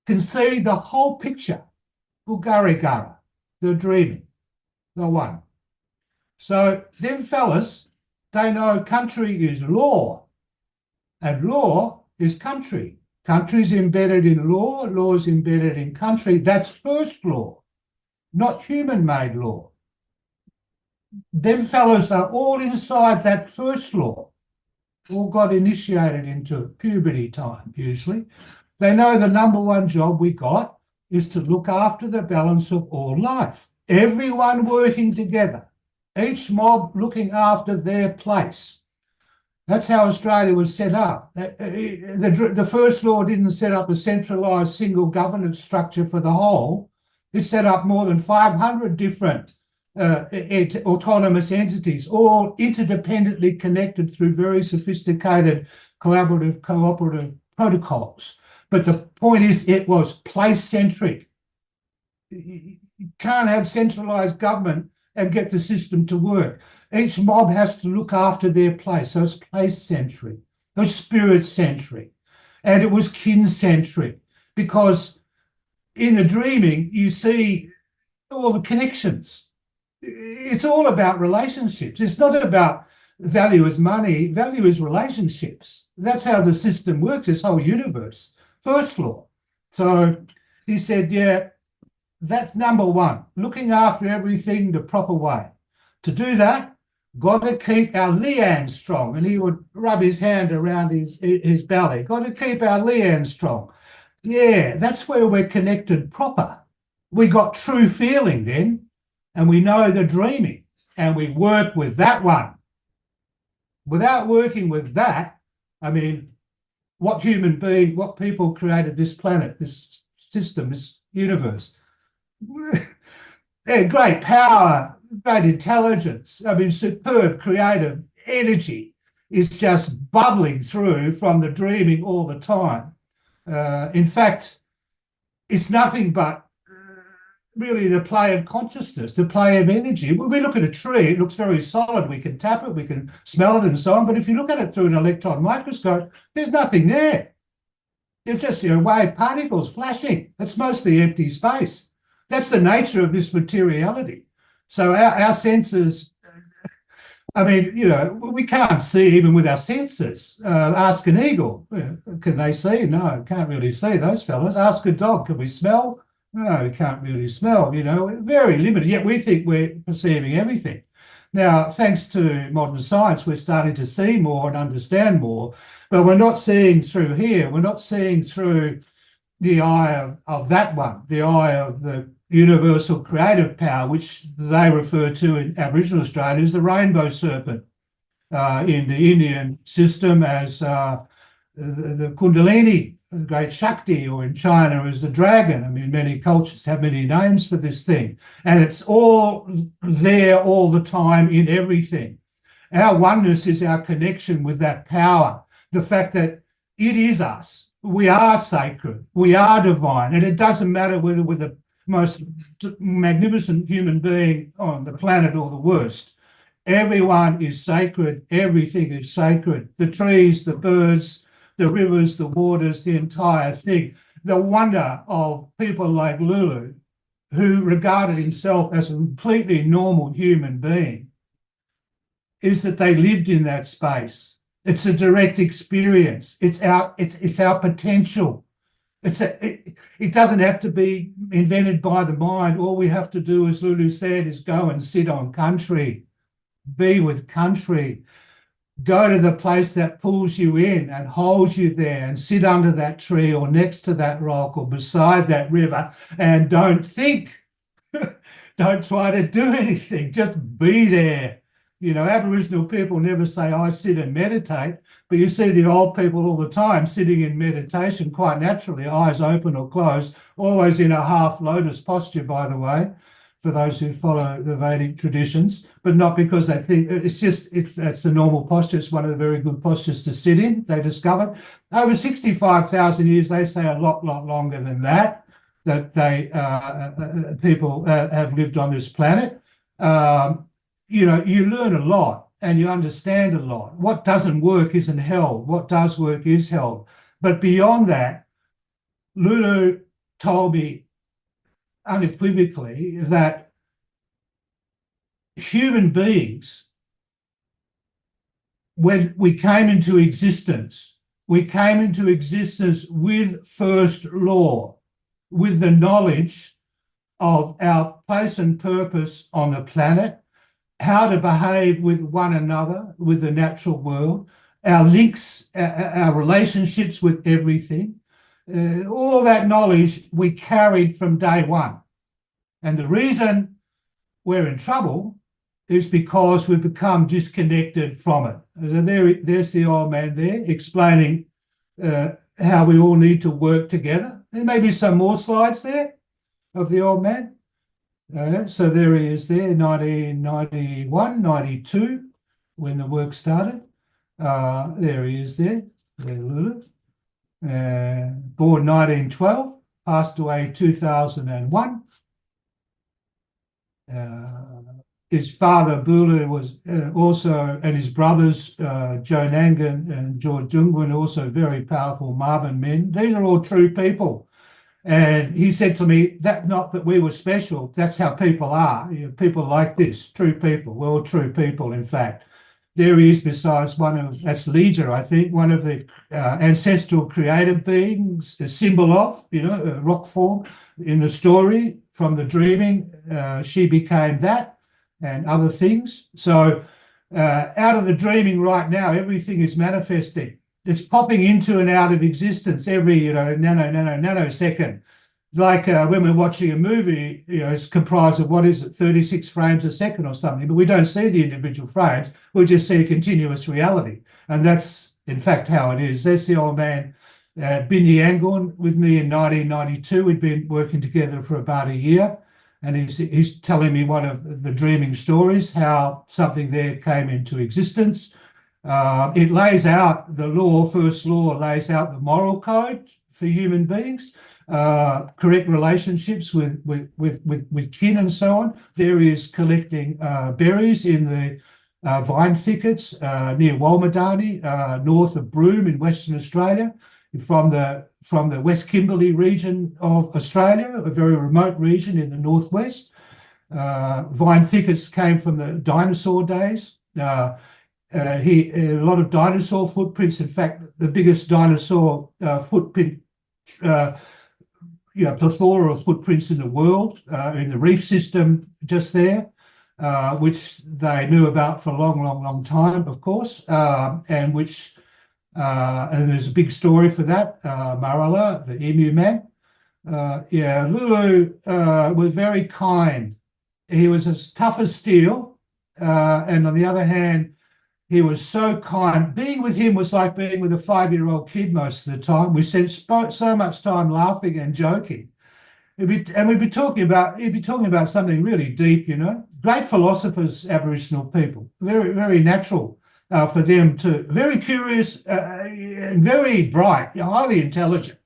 [SPEAKER 5] can see the whole picture. Bulgarigara, the dreaming, the one. So them fellas, they know country is law. And law is country. Country's embedded in law, law's embedded in country. That's first law, not human-made law. Them fellows are all inside that first law, all got initiated into puberty time, usually. They know the number one job we got is to look after the balance of all life. Everyone working together, each mob looking after their place. That's how Australia was set up. The first law didn't set up a centralised single governance structure for the whole. It set up more than 500 different autonomous entities, all interdependently connected through very sophisticated collaborative, cooperative protocols. But the point is, it was place-centric. You can't have centralised government and get the system to work. Each mob has to look after their place. So it's place-centric, it was spirit-centric, and it was kin-centric, because in the dreaming, you see all the connections. It's all about relationships. It's not about value as money. Value is relationships. That's how the system works, this whole universe. First law. So he said, yeah, that's number one, looking after everything the proper way. To do that, got to keep our lian strong. And he would rub his hand around his belly. Got to keep our lian strong. Yeah, that's where we're connected proper. We got true feeling then, and we know the dreaming, and we work with that one. Without working with that, I mean, what human being, what people created this planet, this system, this universe? Yeah, great power, great intelligence. I mean, superb creative energy is just bubbling through from the dreaming all the time. In fact, it's nothing but really the play of consciousness, the play of energy. When we look at a tree, it looks very solid. We can tap it, we can smell it and so on. But if you look at it through an electron microscope, there's nothing there. They're just, wave particles flashing. That's mostly empty space. That's the nature of this materiality. So our senses, I mean, we can't see even with our senses. Ask an eagle, can they see? No, can't really see those fellas. Ask a dog, can we smell? No, we can't really smell, very limited, yet we think we're perceiving everything. Now, thanks to modern science, we're starting to see more and understand more, but we're not seeing through here. We're not seeing through the eye of that one, the eye of the universal creative power, which they refer to in Aboriginal Australia as the rainbow serpent, in the Indian system as the Kundalini, the great Shakti, or in China as the dragon. I mean, many cultures have many names for this thing, and it's all there all the time in everything. Our oneness is our connection with that power, the fact that it is us. We are sacred, we are divine, and it doesn't matter whether we're the most magnificent human being on the planet or the worst. Everyone is sacred, everything is sacred. The trees, the birds, the rivers, the waters, the entire thing. The wonder of people like Lulu, who regarded himself as a completely normal human being, is that they lived in that space. It's a direct experience. It's our potential. It doesn't have to be invented by the mind. All we have to do, as Lulu said, is go and sit on country, be with country, go to the place that pulls you in and holds you there, and sit under that tree or next to that rock or beside that river, and don't think. Don't try to do anything, just be there. You know, Aboriginal people never say, I sit and meditate, but you see the old people all the time sitting in meditation quite naturally, eyes open or closed, always in a half lotus posture, by the way, for those who follow the Vedic traditions, but not because they think it's a normal posture. It's one of the very good postures to sit in, they discovered. Over 65,000 years, they say a lot longer than that people have lived on this planet. You know, you learn a lot and you understand a lot. What doesn't work isn't held. What does work is held. But beyond that, Lulu told me unequivocally that human beings, when we came into existence with first law, with the knowledge of our place and purpose on the planet, how to behave with one another, with the natural world, our links, our relationships with everything, all that knowledge we carried from day one. And the reason we're in trouble is because we've become disconnected from it. So there's the old man there explaining how we all need to work together. There may be some more slides there of the old man. So there he is there, 1991, 92, when the work started. There he is there, Lulu. Born 1912, passed away 2001. His father, Bowler, was also, and his brothers, Joe Nangan and George Jungwin, also very powerful Marban men. These are all true people. And he said to me, that not that we were special, that's how people are. You know, people like this, true people. We're all true people, in fact. There he is, besides that's Legia, I think, one of the ancestral creative beings, a symbol of, you know, a rock form in the story from the dreaming. She became that and other things. So out of the dreaming right now, everything is manifesting. It's popping into and out of existence every, you know, nanosecond. Like when we're watching a movie, you know, it's comprised of, 36 frames a second or something, but we don't see the individual frames. We just see continuous reality. And that's, in fact, how it is. There's the old man, Bindi Yangon, with me in 1992. We'd been working together for about a year. And he's telling me one of the dreaming stories, how something there came into existence. It lays out the law, first law lays out the moral code for human beings, correct relationships with kin and so on. There is collecting berries in the vine thickets near Walmadani, north of Broome in Western Australia, from the West Kimberley region of Australia, a very remote region in the northwest. Vine thickets came from the dinosaur days. A lot of dinosaur footprints. In fact, the biggest dinosaur footprint, plethora of footprints in the world, in the reef system just there, which they knew about for a long time, of course, and which, and there's a big story for that, Marala, the emu man. Lulu was very kind. He was as tough as steel, and on the other hand, he was so kind. Being with him was like being with a 5-year-old kid most of the time. We spent so much time laughing and joking. He'd be talking about something really deep, you know. Great philosophers, Aboriginal people, very, very natural for them to, very curious and very bright, highly intelligent.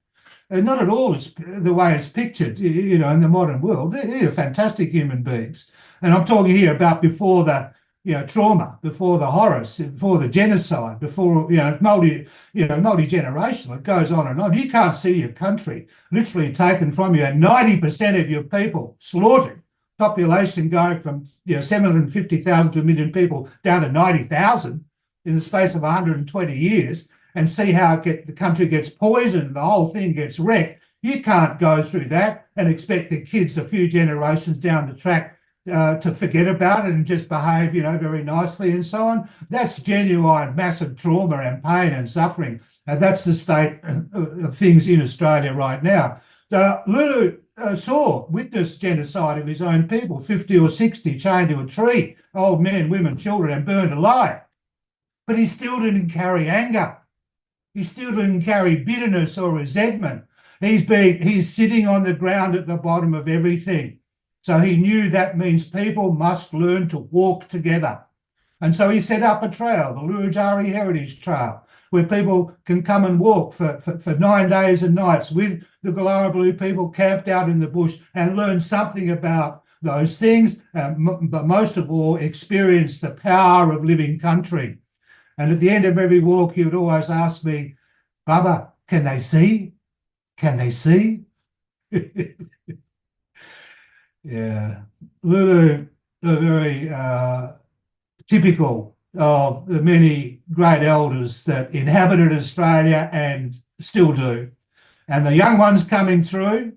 [SPEAKER 5] And not at all the way it's pictured, you know, in the modern world. They're fantastic human beings. And I'm talking here about before the, you know, trauma, before the horrors, before the genocide, before, you know, multi-generational, it goes on and on. You can't see your country literally taken from you and 90% of your people slaughtered, population going from, you know, 750,000 to 1 million people down to 90,000 in the space of 120 years, and see how the country gets poisoned, the whole thing gets wrecked. You can't go through that and expect the kids a few generations down the track to forget about it and just behave, very nicely and so on. That's genuine massive trauma and pain and suffering. And that's the state of things in Australia right now. Lulu witnessed genocide of his own people, 50 or 60 chained to a tree, old men, women, children, and burned alive. But he still didn't carry anger. He still didn't carry bitterness or resentment. He's sitting on the ground at the bottom of everything. So he knew that means people must learn to walk together. And so he set up a trail, the Lurujari Heritage Trail, where people can come and walk for 9 days and nights with the Gallarablu people camped out in the bush and learn something about those things, but most of all, experience the power of living country. And at the end of every walk, he would always ask me, Baba, can they see? Can they see? Yeah, Lulu, very typical of the many great elders that inhabited Australia and still do. And the young ones coming through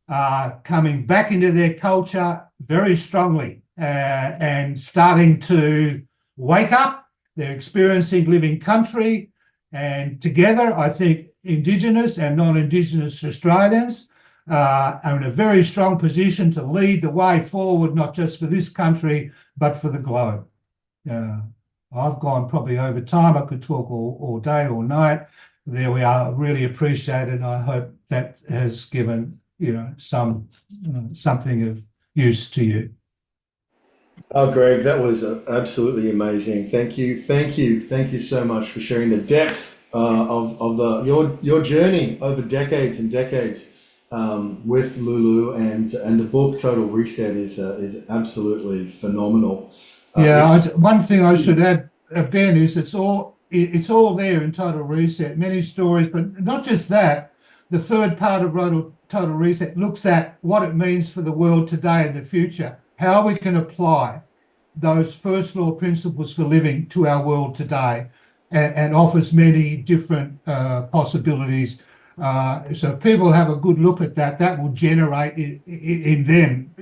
[SPEAKER 5] are coming back into their culture very strongly and starting to wake up. They're experiencing living country, and together, I think Indigenous and non-Indigenous Australians are in a very strong position to lead the way forward, not just for this country, but for the globe. I've gone probably over time. I could talk all day, all night. There we are. Really appreciate it. And I hope that has given, something of use to you.
[SPEAKER 2] Oh, Greg, that was absolutely amazing. Thank you so much for sharing the depth of your journey over decades and decades with Lulu, and the book Total Reset is absolutely phenomenal.
[SPEAKER 5] One thing I should add, Ben, is it's all there in Total Reset. Many stories, but not just that. The third part of Total Reset looks at what it means for the world today and the future, how we can apply those first law principles for living to our world today, and offers many different possibilities. So if people have a good look at that, that will generate in them,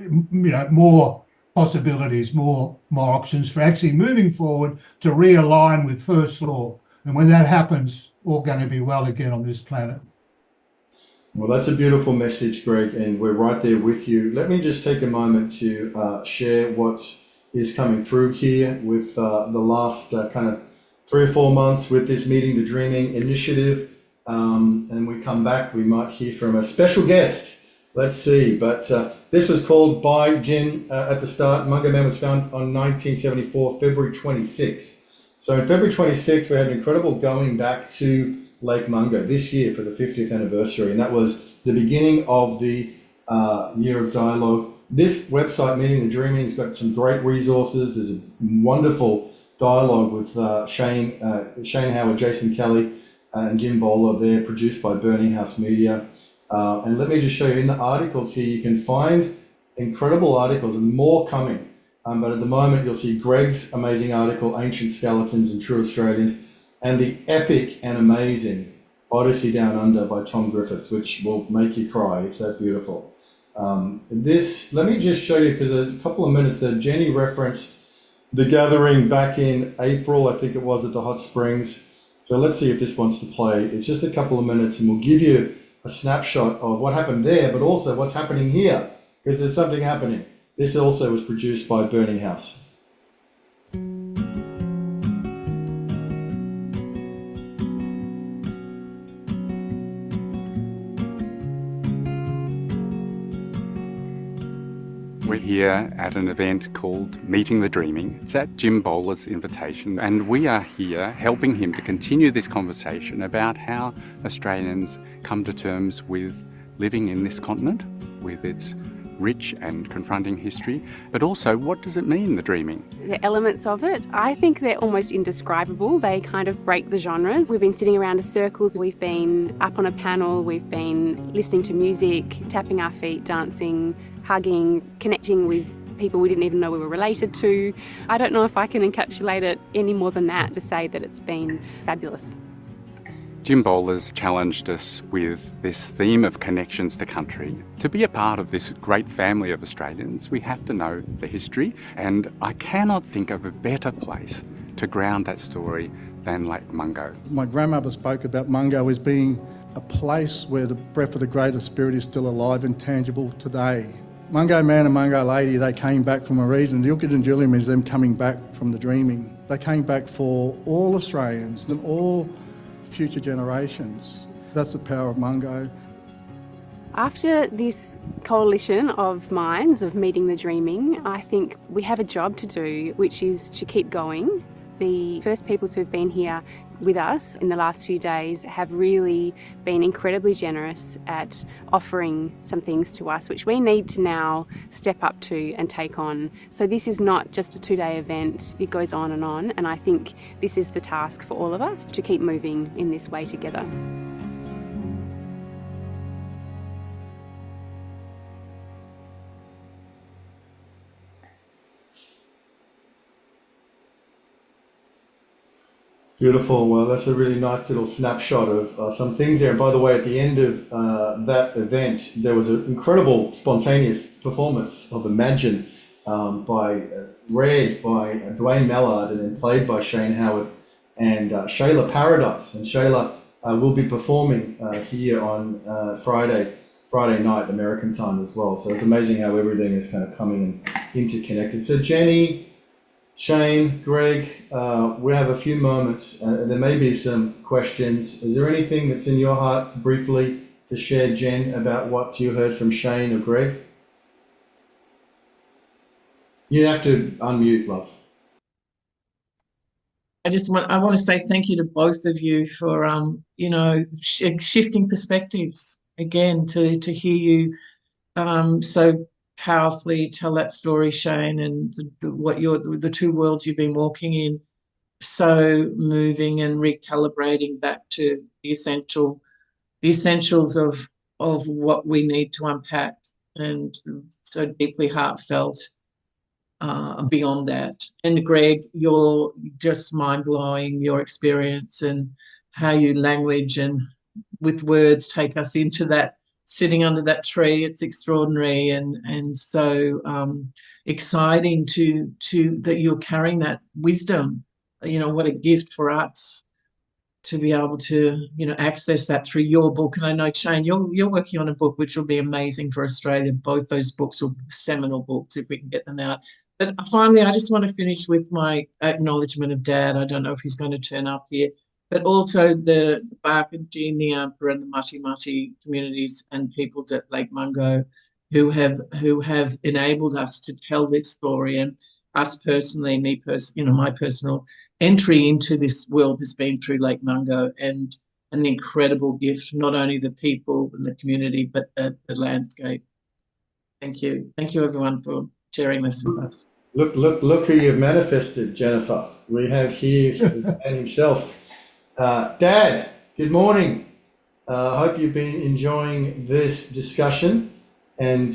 [SPEAKER 5] more possibilities, more options for actually moving forward to realign with first law. And when that happens, all going to be well again on this planet.
[SPEAKER 2] Well, that's a beautiful message, Greg, and we're right there with you. Let me just take a moment to share what is coming through here with the last kind of 3 or 4 months with this Meeting the Dreaming initiative. And we come back, we might hear from a special guest. Let's see. But this was called by Jim at the start. Mungo Man was found on 1974, February 26. So in February 26, we had an incredible going back to Lake MUngo this year for the 50th anniversary. And that was the beginning of the year of dialogue. This website, Meeting the Dreaming, has got some great resources. There's a wonderful dialogue with Shane Howard, Jason Kelly, and Jim Bowler there, produced by Burning House Media. And let me just show you in the articles here, you can find incredible articles and more coming. But at the moment, you'll see Greg's amazing article, Ancient Skeletons and True Australians, and the epic and amazing Odyssey Down Under by Tom Griffiths, which will make you cry. It's that beautiful. Let me just show you, because there's a couple of minutes there. Jenny referenced the gathering back in April, I think it was, at the Hot Springs. So let's see if this wants to play. It's just a couple of minutes, and we'll give you a snapshot of what happened there, but also what's happening here, because there's something happening. This also was produced by Burning House.
[SPEAKER 6] We're here at an event called Meeting the Dreaming. It's at Jim Bowler's invitation, and we are here helping him to continue this conversation about how Australians come to terms with living in this continent, with its rich and confronting history, but also what does it mean, the dreaming?
[SPEAKER 7] The elements of it, I think they're almost indescribable. They kind of break the genres. We've been sitting around in circles, we've been up on a panel, we've been listening to music, tapping our feet, dancing, hugging, connecting with people we didn't even know we were related to. I don't know if I can encapsulate it any more than that to say that it's been fabulous.
[SPEAKER 6] Jim Bowler's challenged us with this theme of connections to country. To be a part of this great family of Australians, we have to know the history, and I cannot think of a better place to ground that story than Lake MUngo.
[SPEAKER 8] My grandmother spoke about Mungo as being a place where the breath of the Greater Spirit is still alive and tangible today. Mungo Man and Mungo Lady, they came back from a reason. The Ilkut and Julium is them coming back from the dreaming. They came back for all Australians and all future generations. That's the power of Mungo.
[SPEAKER 7] After this coalition of minds of meeting the dreaming, I think we have a job to do, which is to keep going. The First Peoples who've been here with us in the last few days have really been incredibly generous at offering some things to us, which we need to now step up to and take on. So this is not just a 2-day event, it goes on, and I think this is the task for all of us, to keep moving in this way together.
[SPEAKER 2] Beautiful. Well, that's a really nice little snapshot of some things there. And by the way, at the end of that event, there was an incredible spontaneous performance of Imagine read by Dwayne Mallard and then played by Shane Howard and Shayla Paradise. And Shayla will be performing here on Friday night American time as well. So it's amazing how everything is kind of coming and interconnected. So Jenny, Shane, Greg, we have a few moments. There may be some questions. Is there anything that's in your heart briefly to share, Jen, about what you heard from Shane or Greg? You have to unmute, love.
[SPEAKER 3] I want to say thank you to both of you for shifting perspectives again, to hear you so powerfully tell that story, Shane, and the two worlds you've been walking in, so moving and recalibrating back to the essentials of what we need to unpack, and so deeply heartfelt beyond that. And Greg, you're just mind-blowing, your experience and how you language and with words take us into that, sitting under that tree. It's extraordinary and so exciting to that you're carrying that wisdom. What a gift for us to be able to access that through your book. And I know, Shane, you're working on a book which will be amazing for Australia. Both those books will be seminal books if we can get them out. But finally, I just want to finish with my acknowledgement of Dad. I don't know if he's going to turn up here, but also the Barkindji, Niampa and the Mutti Mutti communities and peoples at Lake MUngo who have enabled us to tell this story, and us personally, my personal entry into this world has been through Lake MUngo and the incredible gift, not only the people and the community, but the landscape. Thank you. Thank you, everyone, for sharing this with us.
[SPEAKER 2] Look who you've manifested, Jennifer. We have here the man himself. Dad, good morning. I hope you've been enjoying this discussion, and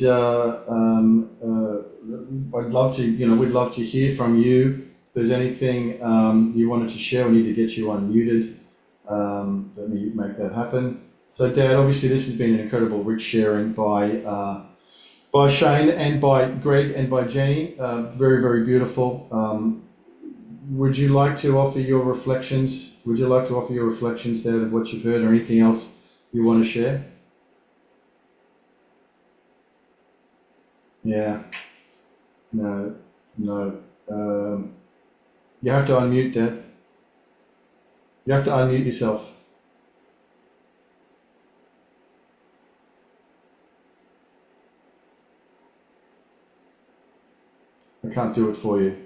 [SPEAKER 2] we'd love to hear from you. If there's anything you wanted to share, we need to get you unmuted. Let me make that happen. So, Dad, obviously this has been an incredible rich sharing by Shane and by Greg and by Jenny. Very, very beautiful. Would you like to offer your reflections? Dad, of what you've heard, or anything else you want to share? Yeah. No. You have to unmute, Dad. You have to unmute yourself. I can't do it for you.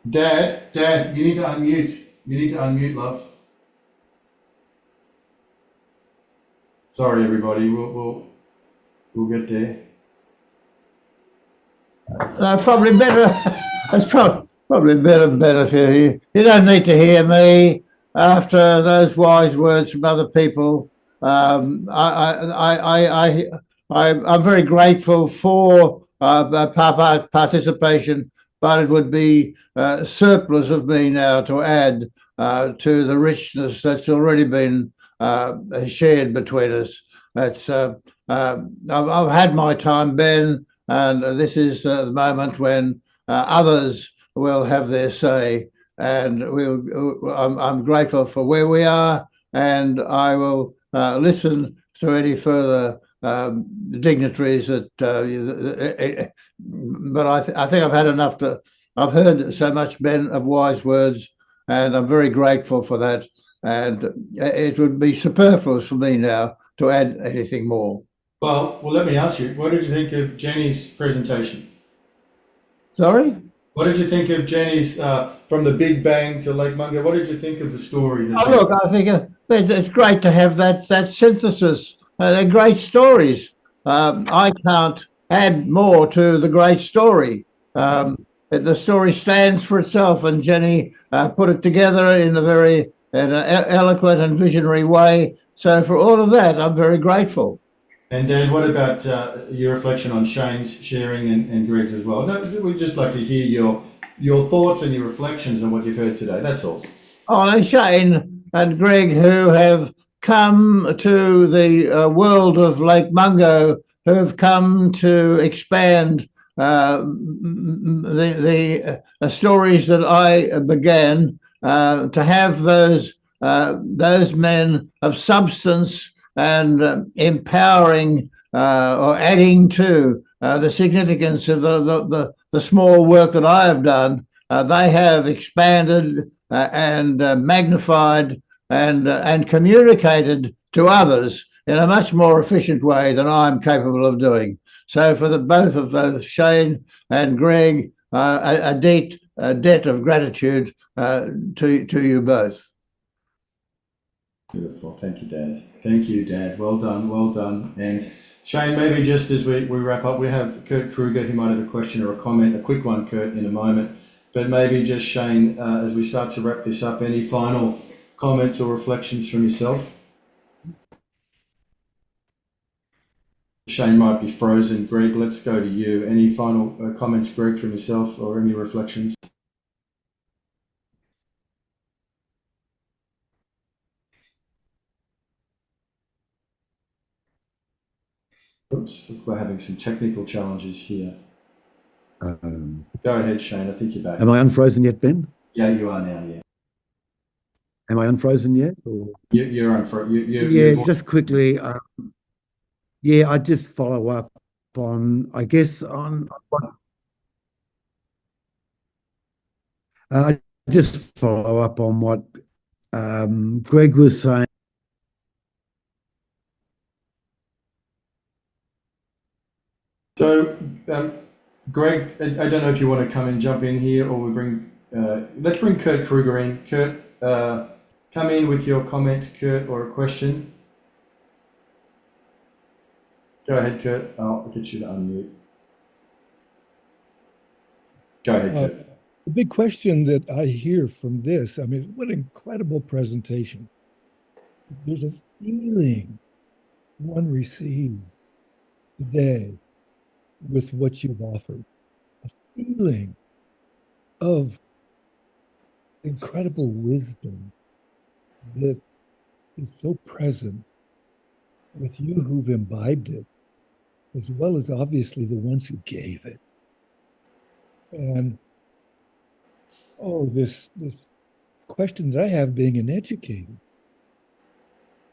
[SPEAKER 2] Dad, you need to unmute. You need to unmute, love. Sorry, everybody. We'll get there.
[SPEAKER 9] Probably better. It's probably better for you. You don't need to hear me after those wise words from other people. I'm very grateful for participation, but it would be surplus of me now to add to the richness that's already been shared between us. That's I've had my time, Ben, and this is the moment when others will have their say. And I'm grateful for where we are, and I will listen to any further dignitaries that. But I think I've had enough to. I've heard so much, Ben, of wise words, and I'm very grateful for that. And it would be superfluous for me now to add anything more.
[SPEAKER 2] Well, let me ask you, what did you think of Jenny's presentation?
[SPEAKER 9] Sorry?
[SPEAKER 2] What did you think of Jenny's, from the Big Bang to Lake MUngo? What did you think of the story?
[SPEAKER 9] Oh, look, I think it's great to have that synthesis. They're great stories. I can't add more to the great story. The story stands for itself, and Jenny put it together in an eloquent and visionary way. So for all of that, I'm very grateful.
[SPEAKER 2] And Dad, what about your reflection on Shane's sharing and Greg's as well? No, we'd just like to hear your thoughts and your reflections on what you've heard today. That's all.
[SPEAKER 9] Oh, no, Shane and Greg, who have come to the world of Lake MUngo, who have come to expand the stories that I began, to have those men of substance and empowering or adding to the significance of the small work that I have done. They have expanded and magnified and communicated to others in a much more efficient way than I'm capable of doing. So for both of Shane and Greg, a debt of gratitude to you both.
[SPEAKER 2] Beautiful. Thank you, Dad. Thank you, Dad. Well done. Well done. And Shane, maybe just as we wrap up, we have Kurt Kruger, who might have a question or a comment, a quick one, Kurt, in a moment. But maybe just Shane, as we start to wrap this up, any final comments or reflections from yourself? Shane might be frozen. Greg, let's go to you. Any final comments, Greg, from yourself, or any reflections? Oops, look, we're having some technical challenges here. Go ahead, Shane. I think you're back.
[SPEAKER 4] Am I unfrozen yet, Ben?
[SPEAKER 2] Yeah, you are now, yeah.
[SPEAKER 4] Am I unfrozen yet? Or?
[SPEAKER 2] You're unfrozen.
[SPEAKER 4] Yeah, just quickly. Yeah, I just follow up on, I guess, I just follow up on what Greg was saying.
[SPEAKER 2] So, Greg, I don't know if you want to come and jump in here, or let's bring Kurt Kruger in. Kurt, come in with your comment, Kurt, or a question. Go ahead, Kurt. I'll get you to unmute. Go ahead, Kurt.
[SPEAKER 10] The big question that I hear from this, I mean, what an incredible presentation. There's a feeling one receives today with what you've offered, a feeling of incredible wisdom that is so present with you who've imbibed it, as well as obviously the ones who gave it. And this question that I have, being an educator,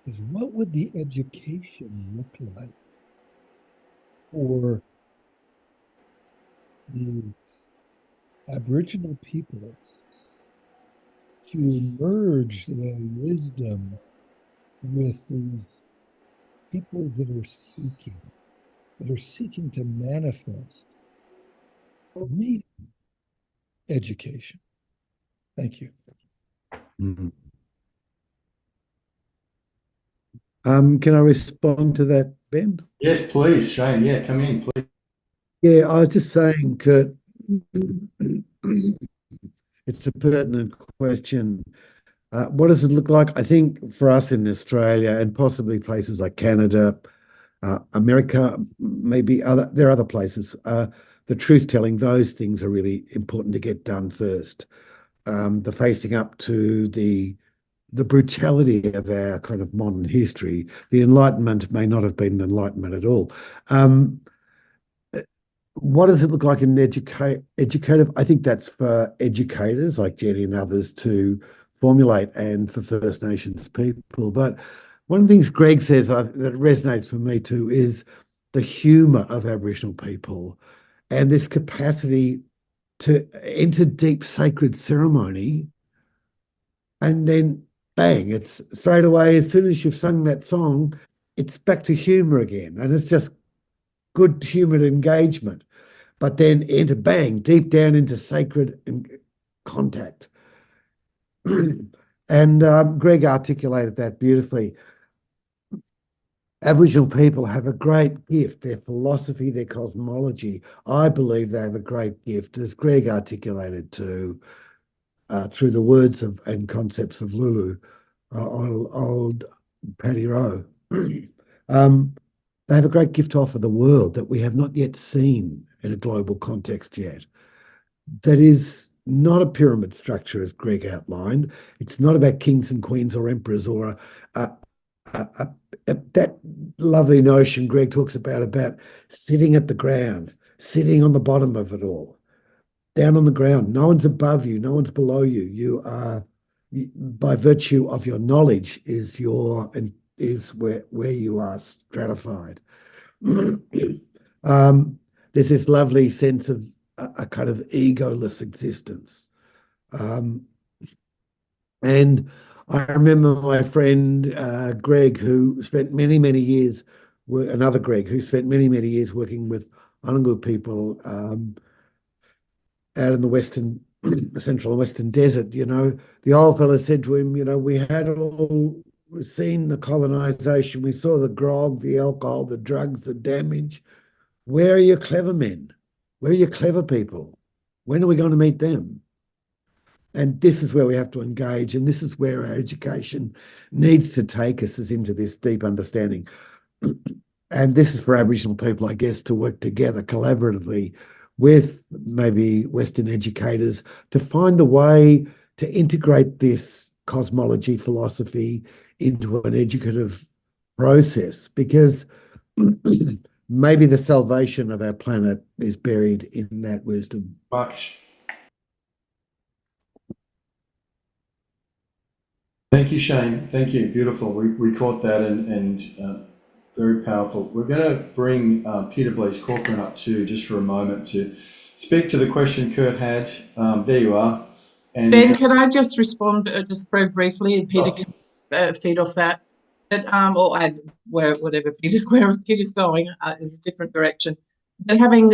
[SPEAKER 10] is what would the education look like for the Aboriginal peoples to merge their wisdom with these people that are seeking to manifest real education. Thank you.
[SPEAKER 4] Mm-hmm. Can I respond to that, Ben?
[SPEAKER 2] Yes, please, Shane. Yeah, come in, please.
[SPEAKER 4] Yeah, I was just saying, Kurt, it's a pertinent question. What does it look like? I think for us in Australia and possibly places like Canada, America, maybe there are other places, the truth telling, those things are really important to get done first. the facing up to the brutality of our kind of modern history. The Enlightenment may not have been an Enlightenment at all. What does it look like in educative? I think that's for educators like Jenny and others to formulate, and for First Nations people. But one of the things Greg says that resonates for me too is the humour of Aboriginal people and this capacity to enter deep sacred ceremony, and then bang, it's straight away, as soon as you've sung that song, it's back to humour again. And it's just good humoured engagement. But then enter bang, deep down into sacred contact. And Greg articulated that beautifully. Aboriginal people have a great gift, their philosophy, their cosmology. I believe they have a great gift, as Greg articulated too, through the words of and concepts of Lulu, old Paddy Rowe. They have a great gift to offer the world that we have not yet seen in a global context yet. That is not a pyramid structure, as Greg outlined. It's not about kings and queens or emperors or that lovely notion Greg talks about sitting at the ground, sitting on the bottom of it all, down on the ground. No one's above you, no one's below you. You are, by virtue of your knowledge, is where you are stratified. There's this lovely sense of a kind of egoless existence. And I remember my friend Greg, who spent many, many years, another Greg, who spent many, many years working with MUngo people out in the central and western desert. The old fella said to him, we had all seen the colonization, we saw the grog, the alcohol, the drugs, the damage. Where are your clever men? Where are your clever people? When are we going to meet them? And this is where we have to engage, and this is where our education needs to take us, is into this deep understanding. And this is for Aboriginal people, I guess, to work together collaboratively with maybe Western educators to find the way to integrate this cosmology philosophy into an educative process, because maybe the salvation of our planet is buried in that wisdom.
[SPEAKER 2] Thank you, Shane. Thank you. Beautiful. We caught that and very powerful. We're going to bring Peter Blaise Corcoran up too, just for a moment, to speak to the question Kurt had. There you are. And
[SPEAKER 3] Ben, can I just respond just very briefly, and Peter can feed off that? Or add whatever Peter's going is a different direction. But having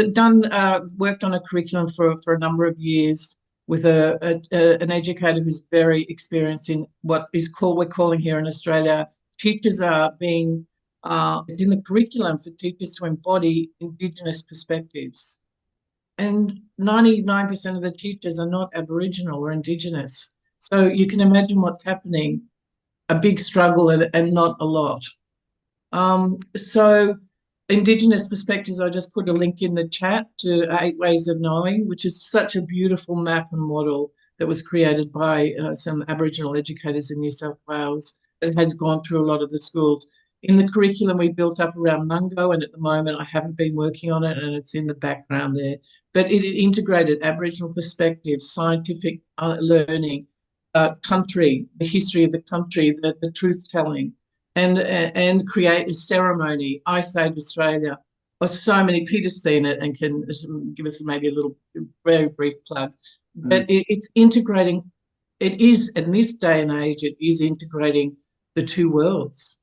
[SPEAKER 3] worked on a curriculum for a number of years with an educator who's very experienced in what we're calling here in Australia, teachers are being it's in the curriculum for teachers to embody Indigenous perspectives. And 99% of the teachers are not Aboriginal or Indigenous. So you can imagine what's happening, a big struggle and not a lot. So Indigenous perspectives, I just put a link in the chat to 8 Ways of Knowing, which is such a beautiful map and model that was created by some Aboriginal educators in New South Wales that has gone through a lot of the schools. In the curriculum we built up around Mungo, and at the moment I haven't been working on it and it's in the background there, but it integrated Aboriginal perspectives, scientific learning, country, the history of the country, the truth-telling, and create a ceremony. I Saved Australia. So many, Peter's seen it and can give us maybe a little very brief plug. But it's integrating, it is, in this day and age, it is integrating the two worlds,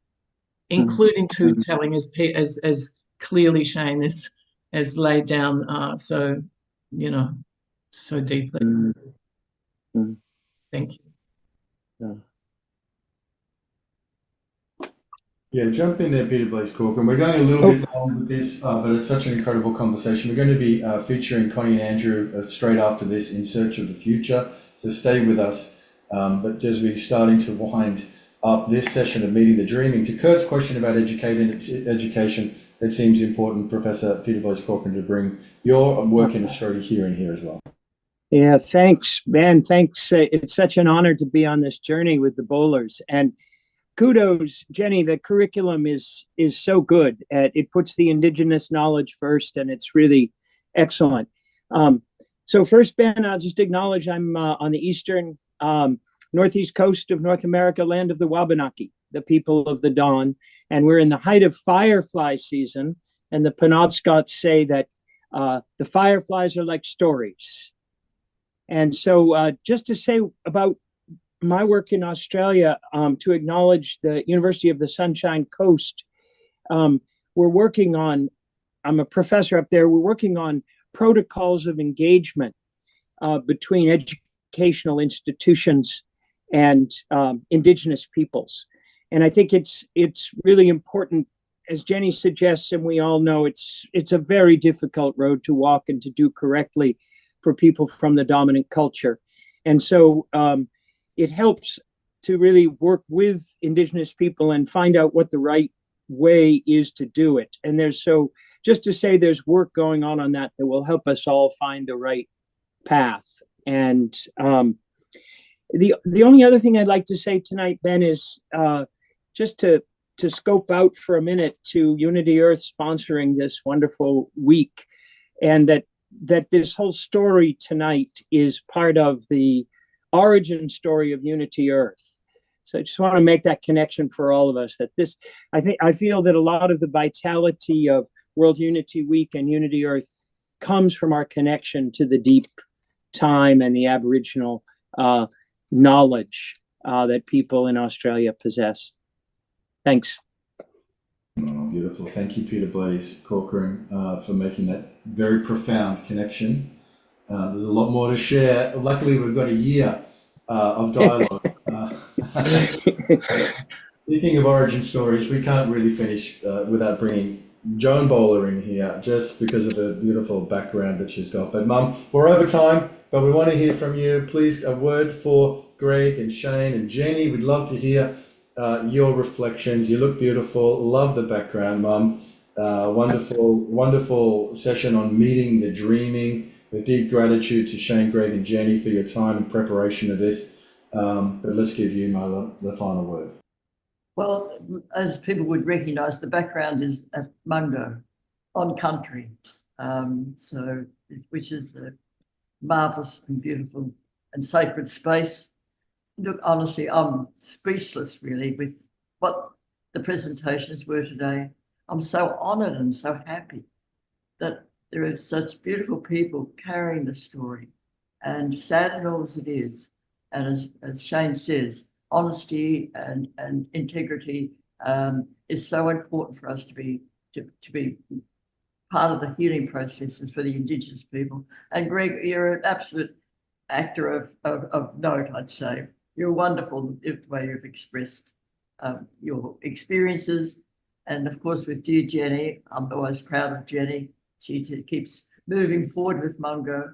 [SPEAKER 3] including truth-telling, as clearly Shane has laid down so deeply. Thank you.
[SPEAKER 2] Yeah, jump in there, Peter Blaise Corcoran. We're going a little bit long with this, but it's such an incredible conversation. We're going to be featuring Connie and Andrew straight after this, In Search of the Future. So stay with us. But as we're starting to wind up this session of Meeting the Dreaming, to Kurt's question about education, it seems important, Professor Peter Blaise Corcoran, to bring your work in Australia here and here as well.
[SPEAKER 11] Yeah, thanks, Ben. Thanks. It's such an honor to be on this journey with the Bowlers. And kudos, Jenny. The curriculum is so good. It puts the indigenous knowledge first, and it's really excellent. So first, Ben, I'll just acknowledge I'm on the eastern northeast coast of North America, land of the Wabanaki, the people of the dawn, and we're in the height of firefly season. And the Penobscots say that the fireflies are like stories. And so just to say about my work in Australia, to acknowledge the University of the Sunshine Coast, we're working on, I'm a professor up there, we're working on protocols of engagement between educational institutions and Indigenous peoples. And I think it's really important, as Jenny suggests, and we all know, it's a very difficult road to walk and to do correctly for people from the dominant culture. And so it helps to really work with Indigenous people and find out what the right way is to do it. And just to say there's work going on that will help us all find the right path. And the only other thing I'd like to say tonight, Ben, is just to scope out for a minute to Unity Earth sponsoring this wonderful week, and that this whole story tonight is part of the origin story of Unity Earth. So I just want to make that connection for all of us, that I feel that a lot of the vitality of World Unity Week and Unity Earth comes from our connection to the deep time and the Aboriginal knowledge that people in Australia possess. Thanks.
[SPEAKER 2] Oh, beautiful. Thank you, Peter Blaze Corcoran, for making that very profound connection. There's a lot more to share. Luckily, we've got a year of dialogue. Speaking of origin stories, we can't really finish without bringing Joan Bowler in here, just because of the beautiful background that she's got. But Mum, we're over time, but we want to hear from you. Please, a word for Greg and Shane and Jenny. We'd love to hear your reflections. You look beautiful. Love the background, Mum. Wonderful session on meeting the dreaming. With deep gratitude to Shane, Greg, and Jenny for your time and preparation of this. But let's give you, Mother, the final word.
[SPEAKER 12] Well, as people would recognise, the background is at Mungo, on country, which is a marvellous and beautiful and sacred space. Look, honestly, I'm speechless really with what the presentations were today. I'm so honoured and so happy that there are such beautiful people carrying the story, and sad and all as it is. And as Shane says, honesty and integrity is so important for us to be part of the healing processes for the Indigenous people. And Greg, you're an absolute actor of note, I'd say. You're wonderful the way you've expressed your experiences. And of course, with dear Jenny, I'm always proud of Jenny. She keeps moving forward with Mungo.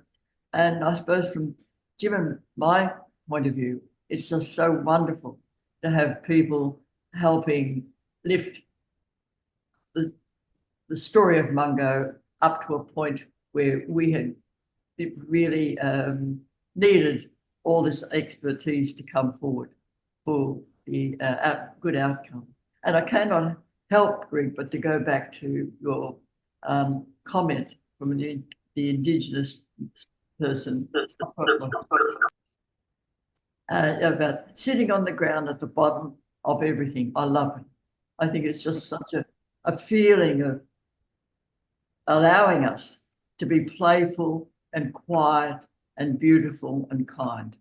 [SPEAKER 12] And I suppose from Jim and my point of view, it's just so wonderful to have people helping lift the story of Mungo up to a point where we had really needed all this expertise to come forward for the good outcome. And I cannot help, Greg, but to go back to your comment from the Indigenous person about sitting on the ground at the bottom of everything. I love it. I think it's just such a feeling of allowing us to be playful and quiet and beautiful and kind.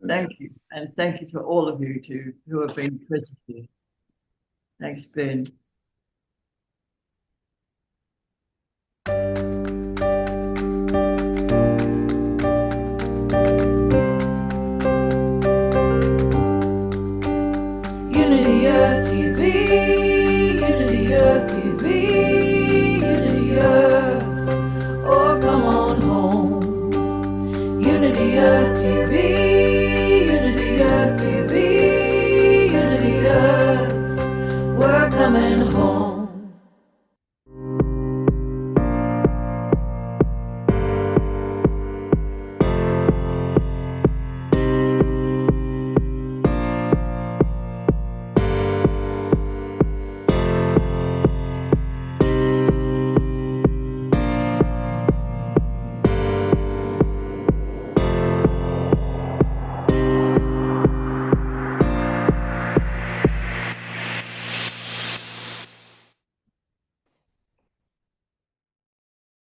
[SPEAKER 12] Thank you. And thank you for all of you who have been present here. Thanks, Ben.